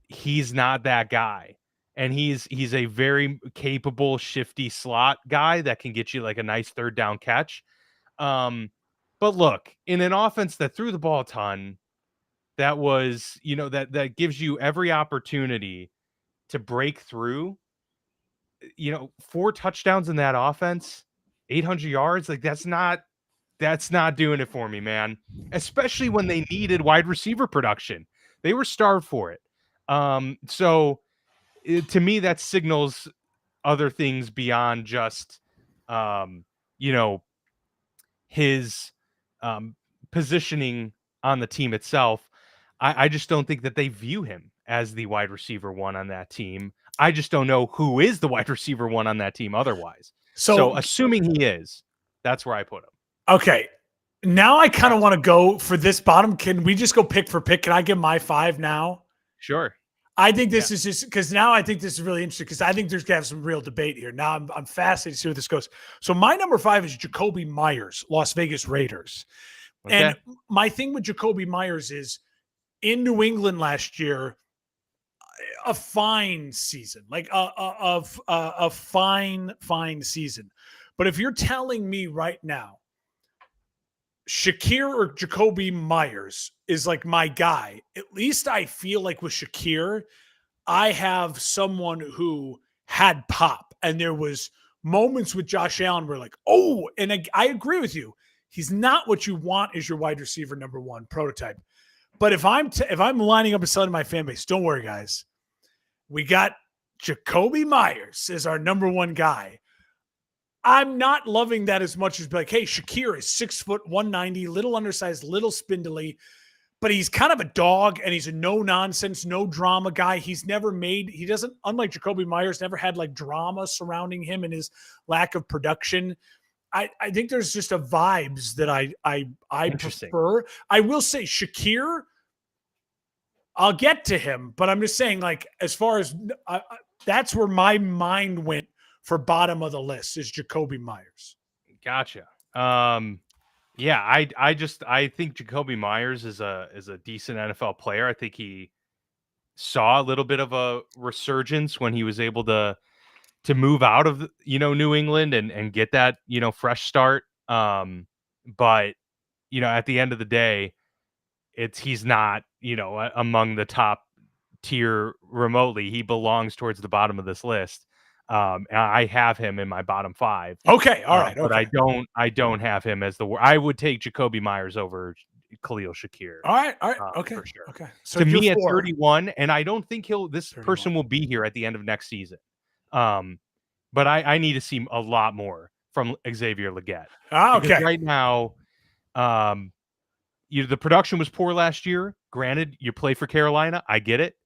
he's not that guy. And he's a very capable, shifty slot guy that can get you like a nice 3rd down catch. But look, in an offense that threw the ball a ton, that was, that gives you every opportunity to break through, 4 touchdowns in that offense, 800 yards, like that's not doing it for me, man. Especially when they needed wide receiver production. They were starved for it. So to me, that signals other things beyond just, his positioning on the team itself. I just don't think that they view him as the wide receiver 1 on that team. I just don't know who is the wide receiver 1 on that team otherwise. So assuming he is, that's where I put him. Okay. Now I kind of want to go for this bottom. Can we just go pick for pick? Can I give my 5 now? Sure. I think this is just because now I think this is really interesting because I think there's going to have some real debate here. Now I'm fascinated to see where this goes. So my number 5 is Jacoby Myers, Las Vegas Raiders. Okay. And my thing with Jacoby Myers is in New England last year, a fine season, like a fine season. But if you're telling me right now, Shakir or Jacoby Myers is like my guy, at least I feel like with Shakir, I have someone who had pop. And there was moments with Josh Allen where like, and I agree with you. He's not what you want as your wide receiver number 1 prototype. But if I'm lining up and selling my fan base, don't worry, guys. We got Jacoby Myers as our number 1 guy. I'm not loving that as much as be like, hey, Shakir is 6 foot 190, little undersized, little spindly, but he's kind of a dog and he's a no nonsense, no drama guy. He doesn't, unlike Jacoby Myers, never had like drama surrounding him and his lack of production. I think there's just a vibes that I prefer. I will say Shakir, I'll get to him, but I'm just saying, like, as far as that's where my mind went for bottom of the list is Jacoby Myers. Gotcha. Yeah, I think Jacoby Myers is a decent NFL player. I think he saw a little bit of a resurgence when he was able to move out of, New England and get that, fresh start. But, at the end of the day, he's not, among the top tier remotely. He belongs towards the bottom of this list. And I have him in my bottom 5. Okay, all right, But okay. I don't have him as I would take Jacoby Myers over Khalil Shakir. All right, okay, For sure. okay. So To you're me at 4. 31, and I don't think this 31. person will be here at the end of next season. But I need to see a lot more from Xavier Legette. Because Okay. right now, the production was poor last year. Granted, you play for Carolina. I get it.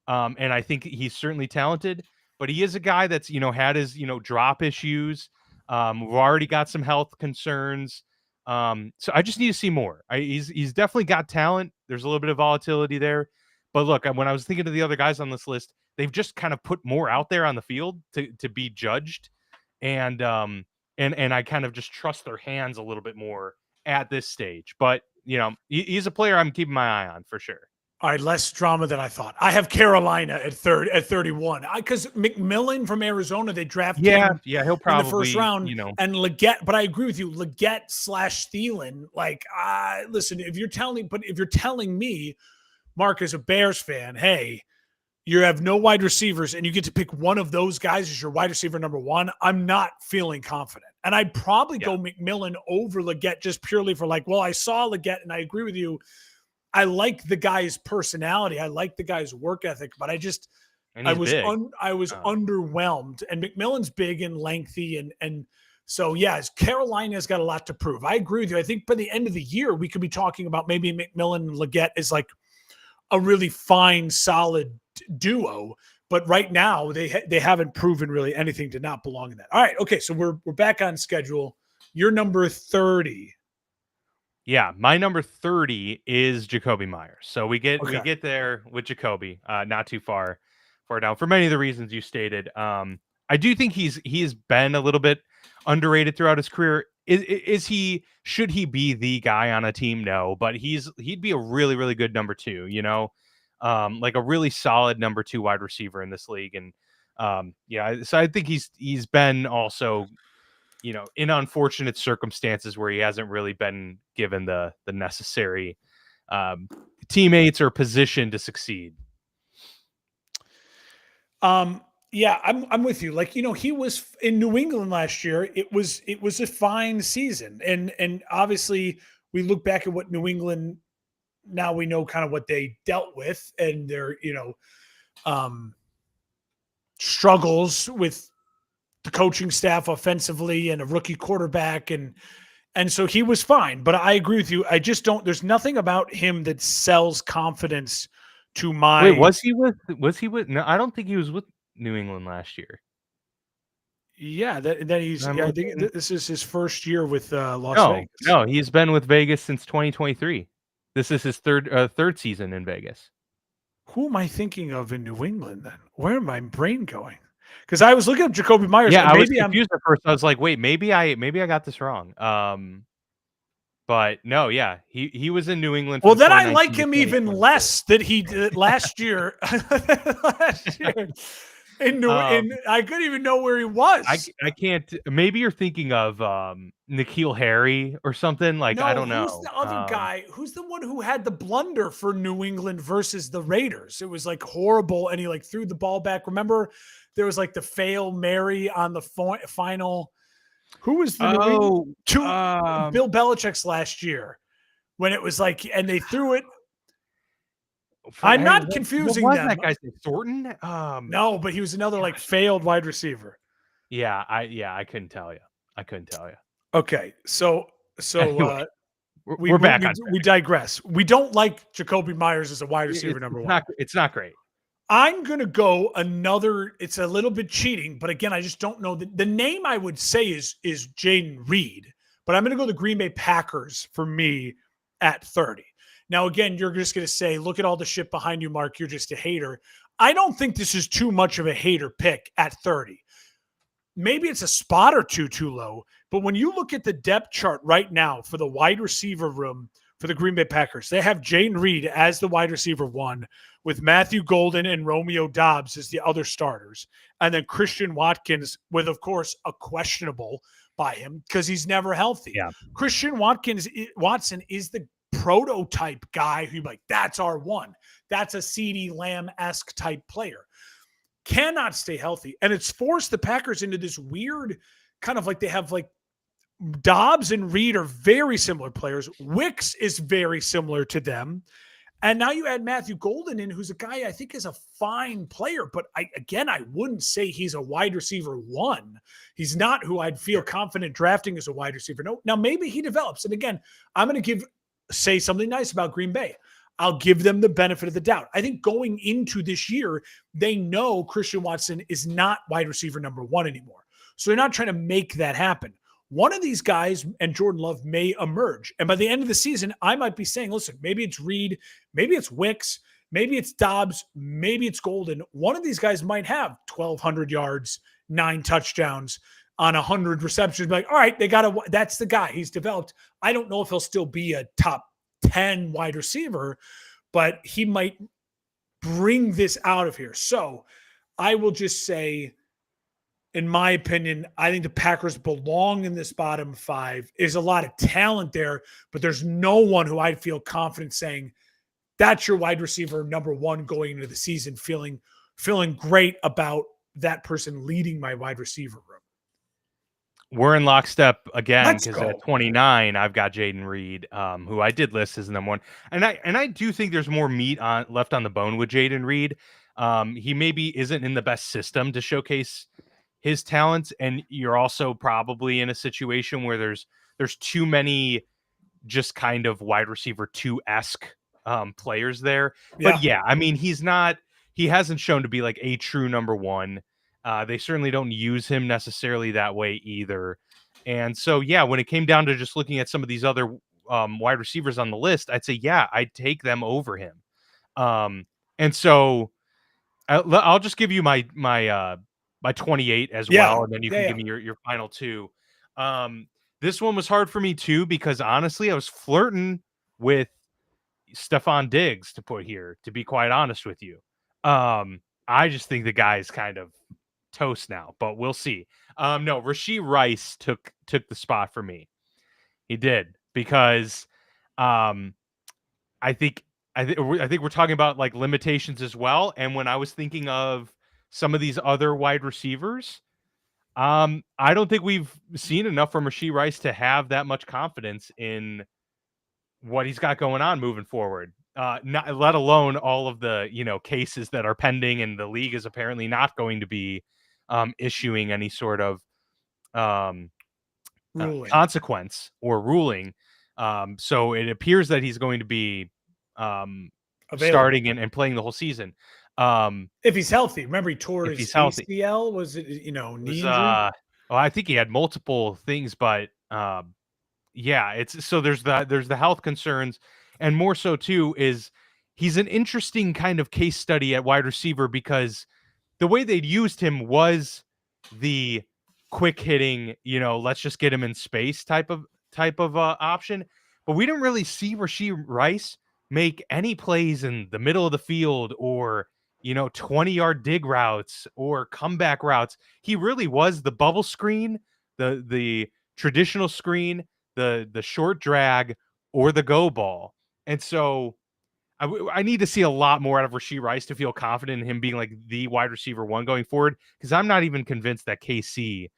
And I think he's certainly talented, but he is a guy that's, had his, drop issues. We've already got some health concerns. So I just need to see more. He's definitely got talent. There's a little bit of volatility there. But look, when I was thinking of the other guys on this list, they've just kind of put more out there on the field to be judged. And I kind of just trust their hands a little bit more at this stage. But, he's a player I'm keeping my eye on for sure. All right, less drama than I thought. I have Carolina at 31. Because McMillan from Arizona, they drafted him he'll in probably the first round, and Legette. But I agree with you, Legette / Thielen. Like, listen, if you're telling me, Mark, as a Bears fan, hey, you have no wide receivers and you get to pick one of those guys as your wide receiver number 1, I'm not feeling confident. And I'd probably go McMillan over Legette just purely for I saw Legette and I agree with you. I like the guy's personality. I like the guy's work ethic, but I was underwhelmed. And McMillan's big and lengthy, and so Carolina's got a lot to prove. I agree with you. I think by the end of the year, we could be talking about maybe McMillan and Legette is like a really fine, solid duo. But right now, they haven't proven really anything to not belong in that. All right, okay, so we're back on schedule. You're number 30. Yeah, my number 30 is Jacoby Myers. So we get there with Jacoby, not too far down for many of the reasons you stated. I do think he's been a little bit underrated throughout his career. Should he be the guy on a team? No, but he'd be a really, really good number 2, like a really solid number 2 wide receiver in this league. And so I think he's been also, in unfortunate circumstances where he hasn't really been given the necessary teammates or position to succeed. Yeah, I'm with you. He was in New England last year. It was a fine season. And obviously we look back at what New England, now we know kind of what they dealt with and their, struggles with the coaching staff offensively and a rookie quarterback. And so he was fine, but I agree with you. I just there's nothing about him that sells confidence to my. Wait, was he with, no, I don't think he was with New England last year. Yeah, that he's. I think this is his first year with Las Vegas. No, he's been with Vegas since 2023. This is his third season in Vegas. Who am I thinking of in New England then? Where am my brain going? Because I was looking up Jacoby Myers. Yeah, I was confused at first. I was like, wait, maybe I got this wrong. But no, yeah, he was in New England. Well, then I like him even less that he did last year. Last year. I couldn't even know where he was. I can't. Maybe you're thinking of N'Keal Harry or something. No, I don't know. Who's the other guy? Who's the one who had the blunder for New England versus the Raiders? It was horrible, and he threw the ball back. Remember, there was the fail Mary on the final. Who was the Bill Belichick's last year when it was and they threw it. I'm not confusing them. That guy's name? Thornton? No, but he was another failed wide receiver. Yeah, I couldn't tell you. Okay, so anyway, we're back. We digress. We don't like Jacoby Myers as a wide receiver number 1. It's not great. I'm gonna go another. It's a little bit cheating, but again, I just don't know the name. I would say is Jaden Reed, but I'm gonna go the Green Bay Packers for me at 30. Now, again, you're just going to say, look at all the shit behind you, Mark. You're just a hater. I don't think this is too much of a hater pick at 30. Maybe it's a spot or two too low, but when you look at the depth chart right now for the wide receiver room for the Green Bay Packers, they have Jaden Reed as the wide receiver 1 with Matthew Golden and Romeo Dobbs as the other starters, and then Christian Watkins with, of course, a questionable by him because he's never healthy. Yeah. Christian Watson is the prototype guy who like, that's our one. That's a CeeDee Lamb-esque type player. Cannot stay healthy. And it's forced the Packers into this weird kind of like they have like Dobbs and Reed are very similar players. Wicks is very similar to them. And now you add Matthew Golden in, who's a guy I think is a fine player, but I wouldn't say he's a wide receiver one. He's not who I'd feel confident drafting as a wide receiver. No, now maybe he develops. And again, I'm going to say something nice about Green Bay. I'll give them the benefit of the doubt. I think going into this year, they know Christian Watson is not wide receiver number one anymore. So they're not trying to make that happen. One of these guys and Jordan Love may emerge. And by the end of the season, I might be saying, listen, maybe it's Reed, maybe it's Wicks, maybe it's Dobbs, maybe it's Golden. One of these guys might have 1,200 yards, 9 touchdowns on 100 receptions. Like, all right, that's the guy. He's developed. I don't know if he'll still be a top 10 wide receiver, but he might bring this out of here. So I will just say, in my opinion, I think the Packers belong in this bottom 5. There's a lot of talent there, but there's no one who I'd feel confident saying that's your wide receiver number one going into the season, feeling great about that person leading my wide receiver room. We're in lockstep again because at 29, I've got Jayden Reed, who I did list as the number one, and I do think there's more meat left on the bone with Jayden Reed. He maybe isn't in the best system to showcase his talents, and you're also probably in a situation where there's too many just kind of wide receiver 2-esque players there. Yeah. But yeah, I mean, he hasn't shown to be like a true number one. They certainly don't use him necessarily that way either. And so, yeah, when it came down to just looking at some of these other wide receivers on the list, I'd say, yeah, I'd take them over him. And so I'll just give you my 28 as well, and then you can give me your final 2. This one was hard for me too, because honestly, I was flirting with Stephon Diggs to put here, to be quite honest with you. I just think the guy's kind of toast now, but we'll see. No, Rashee Rice took the spot for me. He did, because I think we're talking about like limitations as well. And when I was thinking of some of these other wide receivers, I don't think we've seen enough from Rashee Rice to have that much confidence in what he's got going on moving forward. Not let alone all of the cases that are pending, and the league is apparently not going to be issuing any sort of consequence or ruling. So it appears that he's going to be starting and playing the whole season. If he's healthy. Remember, he tore his ACL. Was it, knee injury? Well, I think he had multiple things, but yeah, it's so there's the health concerns, and more so too is he's an interesting kind of case study at wide receiver, because the way they'd used him was the quick hitting, let's just get him in space type of option. But we didn't really see Rashee Rice make any plays in the middle of the field, or 20-yard dig routes or comeback routes. He really was the bubble screen, the traditional screen, the short drag, or the go ball. And so I need to see a lot more out of Rashee Rice to feel confident in him being like the wide receiver one going forward, because I'm not even convinced that KC,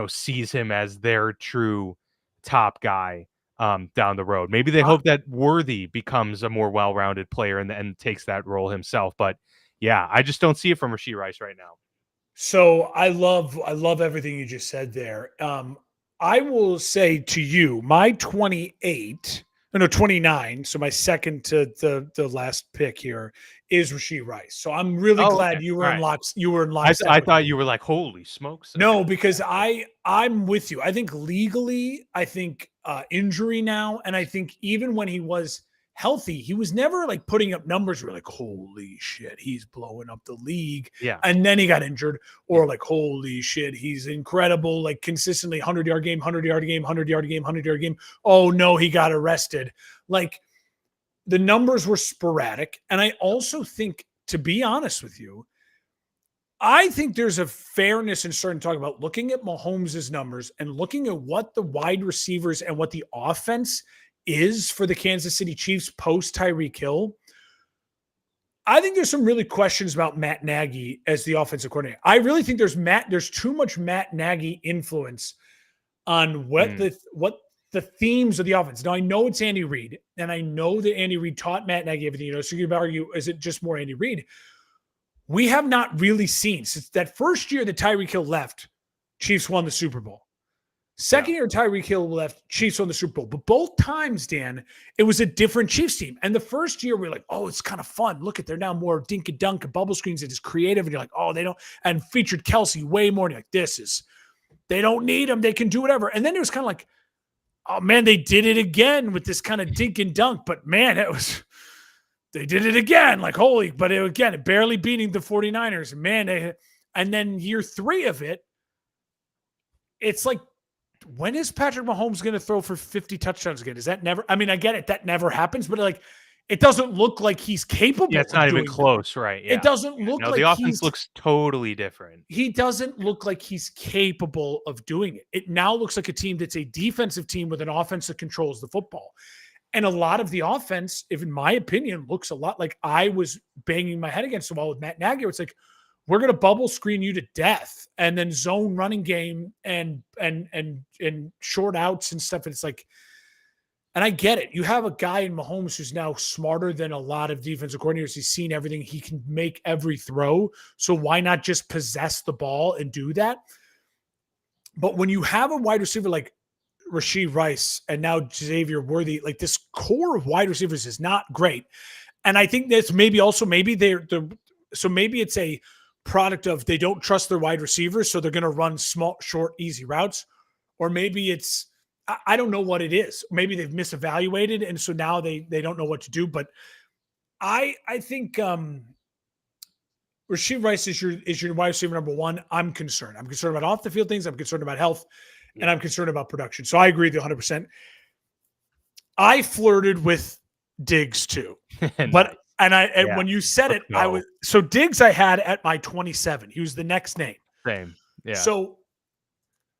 sees him as their true top guy down the road. Maybe they hope that Worthy becomes a more well-rounded player and takes that role himself. But yeah, I just don't see it from Rashee Rice right now. So I love everything you just said there. I will say to you, my 29. So my second to the last pick here is Rashee Rice. So I'm really glad you were in lockstep. I thought you were like, holy smokes. No, because I'm with you. I think legally, injury now, and I think even when he was healthy, he was never like putting up numbers where like, holy shit, he's blowing up the league. Yeah. And then he got injured, or like, holy shit, he's incredible, like consistently 100-yard game, 100-yard game, 100-yard game, 100-yard game. Oh no, he got arrested. Like, the numbers were sporadic. And I also think, to be honest with you, I think there's a fairness in starting to talk about looking at Mahomes' numbers and looking at what the wide receivers and what the offense is for the Kansas City Chiefs post Tyreek Hill. I think there's some really questions about Matt Nagy as the offensive coordinator. I really think there's too much Matt Nagy influence on what the themes of the offense. Now I know it's Andy Reid, and I know that Andy Reid taught Matt Nagy everything. So you can argue, is it just more Andy Reid? We have not really seen since that first year that Tyreek Hill left, Chiefs won the Super Bowl. Second year Tyreek Hill left, Chiefs won the Super Bowl. But both times, Dan, it was a different Chiefs team. And the first year we were like, oh, it's kind of fun. Look at, they're now more dink and dunk and bubble screens. It is creative. And you're like, oh, they don't, and featured Kelsey way more. And you're like, they don't need them. They can do whatever. And then it was kind of like, oh man, they did it again with this kind of dink and dunk. But man, they did it again. Like, holy, but it barely beating the 49ers. Man, and then year 3 of it, it's like, when is Patrick Mahomes going to throw for 50 touchdowns again? Is that never? I mean, I get it. That never happens, but like, it doesn't look like he's capable. Yeah, it's not even close, right? Yeah. It doesn't look like the offense looks totally different. He doesn't look like he's capable of doing it. It now looks like a team that's a defensive team with an offense that controls the football. And a lot of the offense, if in my opinion, looks a lot like I was banging my head against the wall with Matt Nagy. It's like, we're going to bubble screen you to death and then zone running game and short outs and stuff. And it's like, and I get it. You have a guy in Mahomes who's now smarter than a lot of defensive coordinators. He's seen everything. He can make every throw. So why not just possess the ball and do that? But when you have a wide receiver like Rashee Rice and now Xavier Worthy, like this core of wide receivers is not great. And I think that's maybe so maybe it's a product of they don't trust their wide receivers, so they're going to run small, short, easy routes. Or maybe it's, I don't know what it is. Maybe they've misevaluated, and so now they don't know what to do. But I think Rashee Rice is your wide receiver number 1. I'm concerned. I'm concerned about off the field things. I'm concerned about health, and I'm concerned about production. So I agree with you 100%. I flirted with Diggs too, but. And when you said it, so Diggs I had at my 27. He was the next name. Same. Yeah. So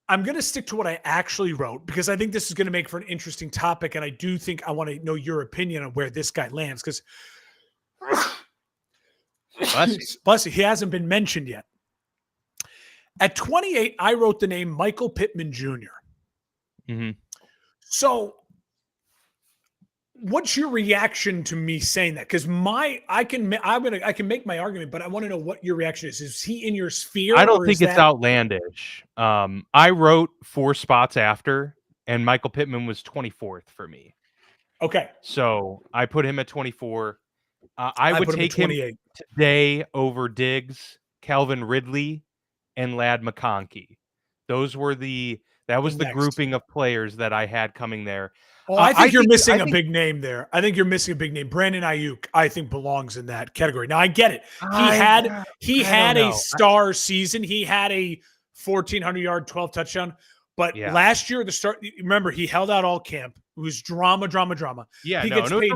I'm going to stick to what I actually wrote because I think this is going to make for an interesting topic. And I do think I want to know your opinion on where this guy lands because bless you, he hasn't been mentioned yet. At 28, I wrote the name Michael Pittman Jr. Mm-hmm. So what's your reaction to me saying that? Because I can make my argument, but I want to know what your reaction is. Is he in your sphere? I don't think it's outlandish. I wrote 4 spots after, and Michael Pittman was 24th for me. Okay, so I put him at 24. I would take him today over Diggs, Calvin Ridley, and Ladd McConkey. That was the grouping of players that I had coming there. Oh, I think you're missing a big name there. I think you're missing a big name. Brandon Ayuk, I think, belongs in that category. Now, I get it. He had a star season. He had a 1,400-yard, 12 touchdown. But last year, remember, he held out all camp. It was drama. Yeah, he gets paid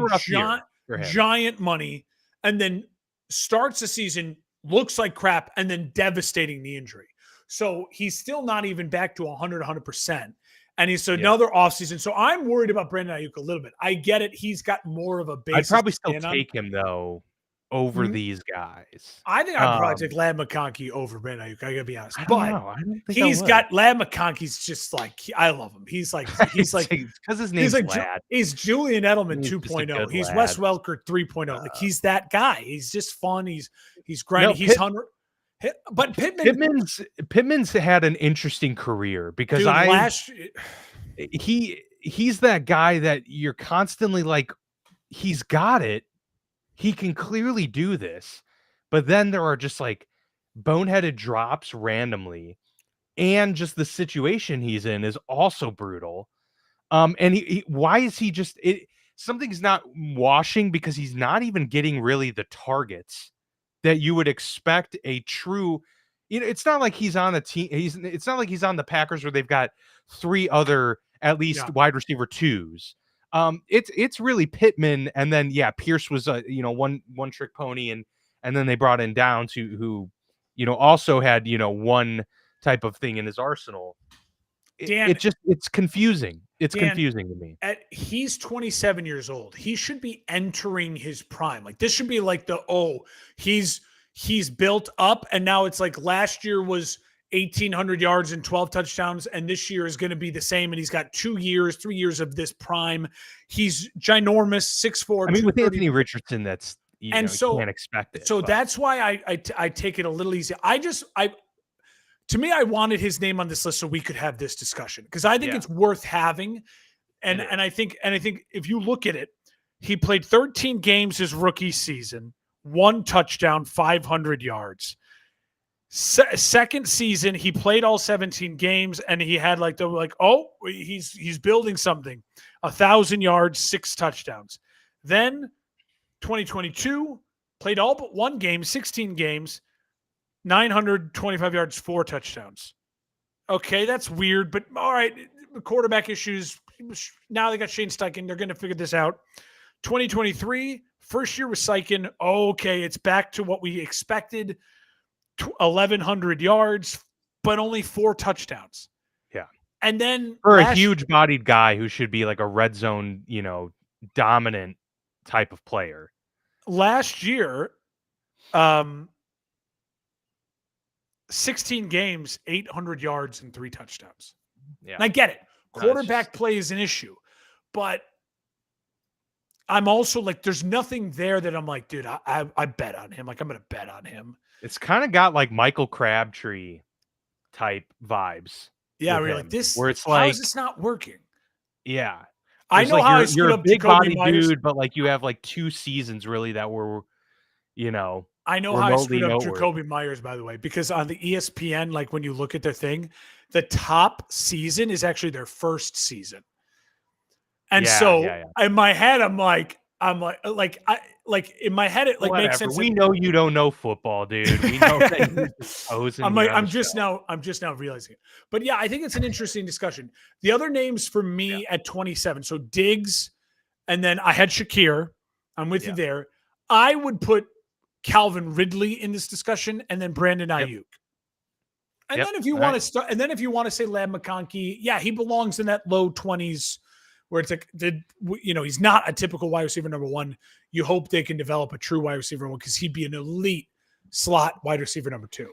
giant money, and then starts the season, looks like crap, and then devastating the injury. So he's still not even back to 100%. And he's another offseason. So I'm worried about Brandon Ayuk a little bit. I get it. He's got more of a base. I'd probably still take him, though, over these guys. I think I'd probably take Ladd McConkey over Brandon Ayuk. I got to be honest. I don't think he's got Ladd McConkey's just like, I love him. He's like because his name's Ladd. He's Julian Edelman 2.0. He's Wes Welker 3.0. Like he's that guy. He's just fun. He's grinding. He's hungry. But Pittman's had an interesting career because he's that guy that you're constantly like, he's got it. He can clearly do this. But then there are just like boneheaded drops randomly. And just the situation he's in is also brutal. And why is he just something's not washing because he's not even getting really the targets that you would expect a true, it's not like he's on a team. It's not like he's on the Packers where they've got 3 other, at least wide receiver 2s. It's really Pittman, and then Pierce was a one trick pony, and then they brought in Downs who also had one type of thing in his arsenal. Dan, It's confusing. It's Dan, confusing to me. he's 27 years old. He should be entering his prime. Like this should be like he's built up, and now it's like last year was 1,800 yards and 12 touchdowns, and this year is going to be the same. And he's got 3 years of this prime. He's ginormous, 6'4". I mean, with Anthony Richardson, that's you can't expect it. So that's why I take it a little easy. To me, I wanted his name on this list so we could have this discussion because I think it's worth having. And I think if you look at it, he played 13 games his rookie season, 1 touchdown, 500 yards. Second season, he played all 17 games, and he had he's building something, 1,000 yards, 6 touchdowns. Then 2022, played all but 1 game, 16 games, 925 yards, 4 touchdowns. Okay, that's weird, but all right. Quarterback issues. Now they got Shane Steichen. They're going to figure this out. 2023, first year with Steichen. Okay, it's back to what we expected. 1,100 yards, but only 4 touchdowns. Yeah. And then for a huge-bodied guy who should be like a red zone, dominant type of player. Last year, 16 games, 800 yards, and 3 touchdowns. Yeah. And I get it. Quarterback play is an issue. But I'm also like, there's nothing there that I'm like, dude, I bet on him. Like, I'm going to bet on him. It's kind of got like Michael Crabtree type vibes. Yeah, we're like this. Where it's how is this not working? Yeah. I know how you're a big body dude, but like you have like 2 seasons really that were, I know how I screwed up Jacoby Myers, by the way, because on the ESPN, like when you look at their thing, the top season is actually their first season. And in my head, I'm like in my head, it like Whatever. makes sense. We know you don't know football, dude. We know that I'm just now realizing it. But yeah, I think it's an interesting discussion. The other names for me at 27, so Diggs, and then I had Shakir. I'm with you there. I would put Calvin Ridley in this discussion, and then Brandon Ayuk. And then if you want to start, and then if you want to say Ladd McConkey, he belongs in that low 20s where it's like, he's not a typical wide receiver number 1. You hope they can develop a true wide receiver 1 because he'd be an elite slot wide receiver number 2.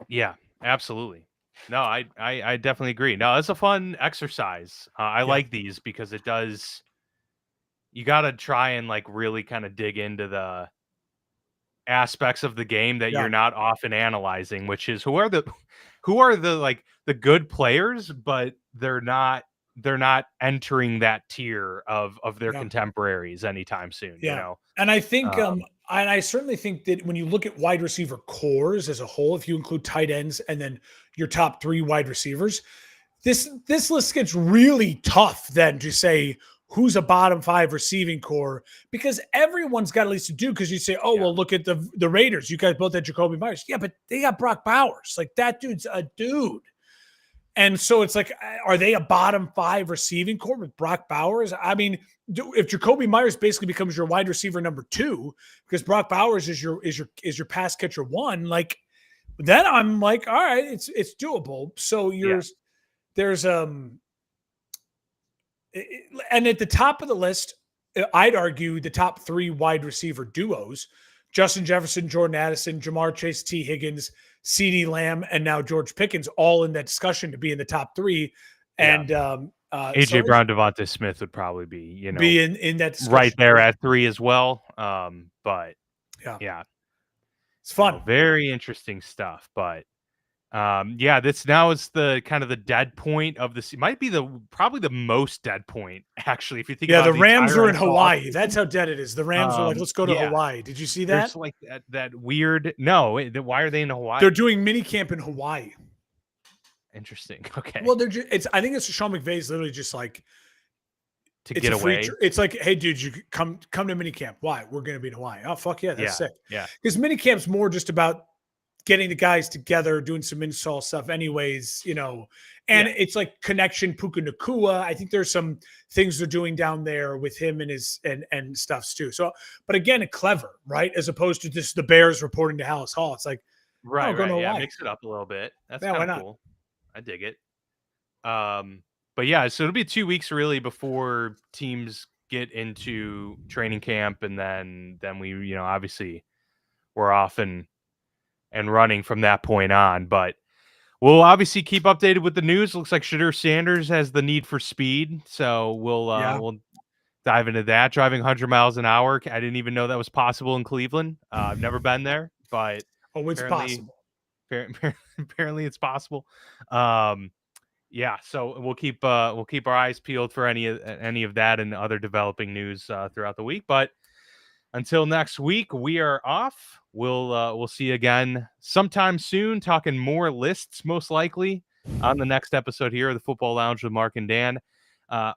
Yeah, absolutely. No, I definitely agree. No, it's a fun exercise. I like these because it does. You got to try and like really kind of dig into the aspects of the game that you're not often analyzing, which is who are the like the good players, but they're not entering that tier of their contemporaries anytime soon. And I think and I certainly think that when you look at wide receiver cores as a whole, if you include tight ends and then your top 3 wide receivers, this list gets really tough then to say who's a bottom 5 receiving core, because everyone's got at least to do, because you say, well, look at the Raiders. You guys both had Jacoby Myers. Yeah, but they got Brock Bowers. Like, that dude's a dude. And so it's like, are they a bottom 5 receiving core with Brock Bowers? I mean, if Jacoby Myers basically becomes your wide receiver number 2, because Brock Bowers is your pass catcher 1, like, then I'm like, all right, it's doable. So there's and at the top of the list, I'd argue the top 3 wide receiver duos: Justin Jefferson, Jordan Addison, Jamar Chase, T. Higgins, CeeDee Lamb, and now George Pickens, all in that discussion to be in the top 3. And AJ Brown, Devontae Smith would probably be in that discussion right there at 3 as well. But it's fun, very interesting stuff. But this now is the kind of the dead point of this. It might be probably the most dead point, actually, if you think about the Rams are in Hawaii. That's how dead it is. The Rams are like, let's go to Hawaii. Did you see that? There's like that weird. No, why are they in Hawaii? They're doing mini camp in Hawaii. Interesting. Okay. Well, I think it's Sean McVay's literally just like to get away. It's like, hey, dude, you come to mini camp. Why? We're going to be in Hawaii. Oh, fuck yeah, that's sick. Yeah. Because mini camp's more just about getting the guys together, doing some install stuff, anyways. And Yeah. it's like connection Puka Nakua. I think there's some things they're doing down there with him and his and stuffs too. So, but again, clever, right? As opposed to just the Bears reporting to Hallis Hall. It's like, oh, Right, go right. no Yeah, why. mix it up a little bit. That's Yeah, kind why of not? cool. I dig it. But yeah, so it'll be 2 weeks really before teams get into training camp, and then we, obviously we're off and running from that point on. But we'll obviously keep updated with the news. Looks like Shadur Sanders has the need for speed, so Yeah. we'll dive into that. Driving 100 miles an hour. I didn't even know that was possible in Cleveland. I've never been there, but Oh, it's apparently possible. apparently it's possible. Um, yeah, so we'll keep our eyes peeled for any of that and other developing news throughout the week. But until next week, we are off. We'll see you again sometime soon, talking more lists, most likely on the next episode here of the Football Lounge with Mark and Dan.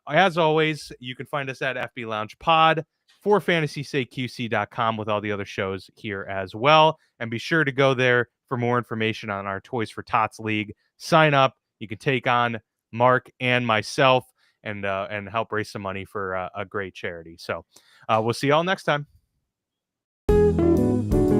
As always, you can find us at FB Lounge Pod for fantasysakeqc.com with all the other shows here as well. And be sure to go there for more information on our Toys for Tots League. Sign up. You can take on Mark and myself and help raise some money for a great charity. So we'll see y'all next time.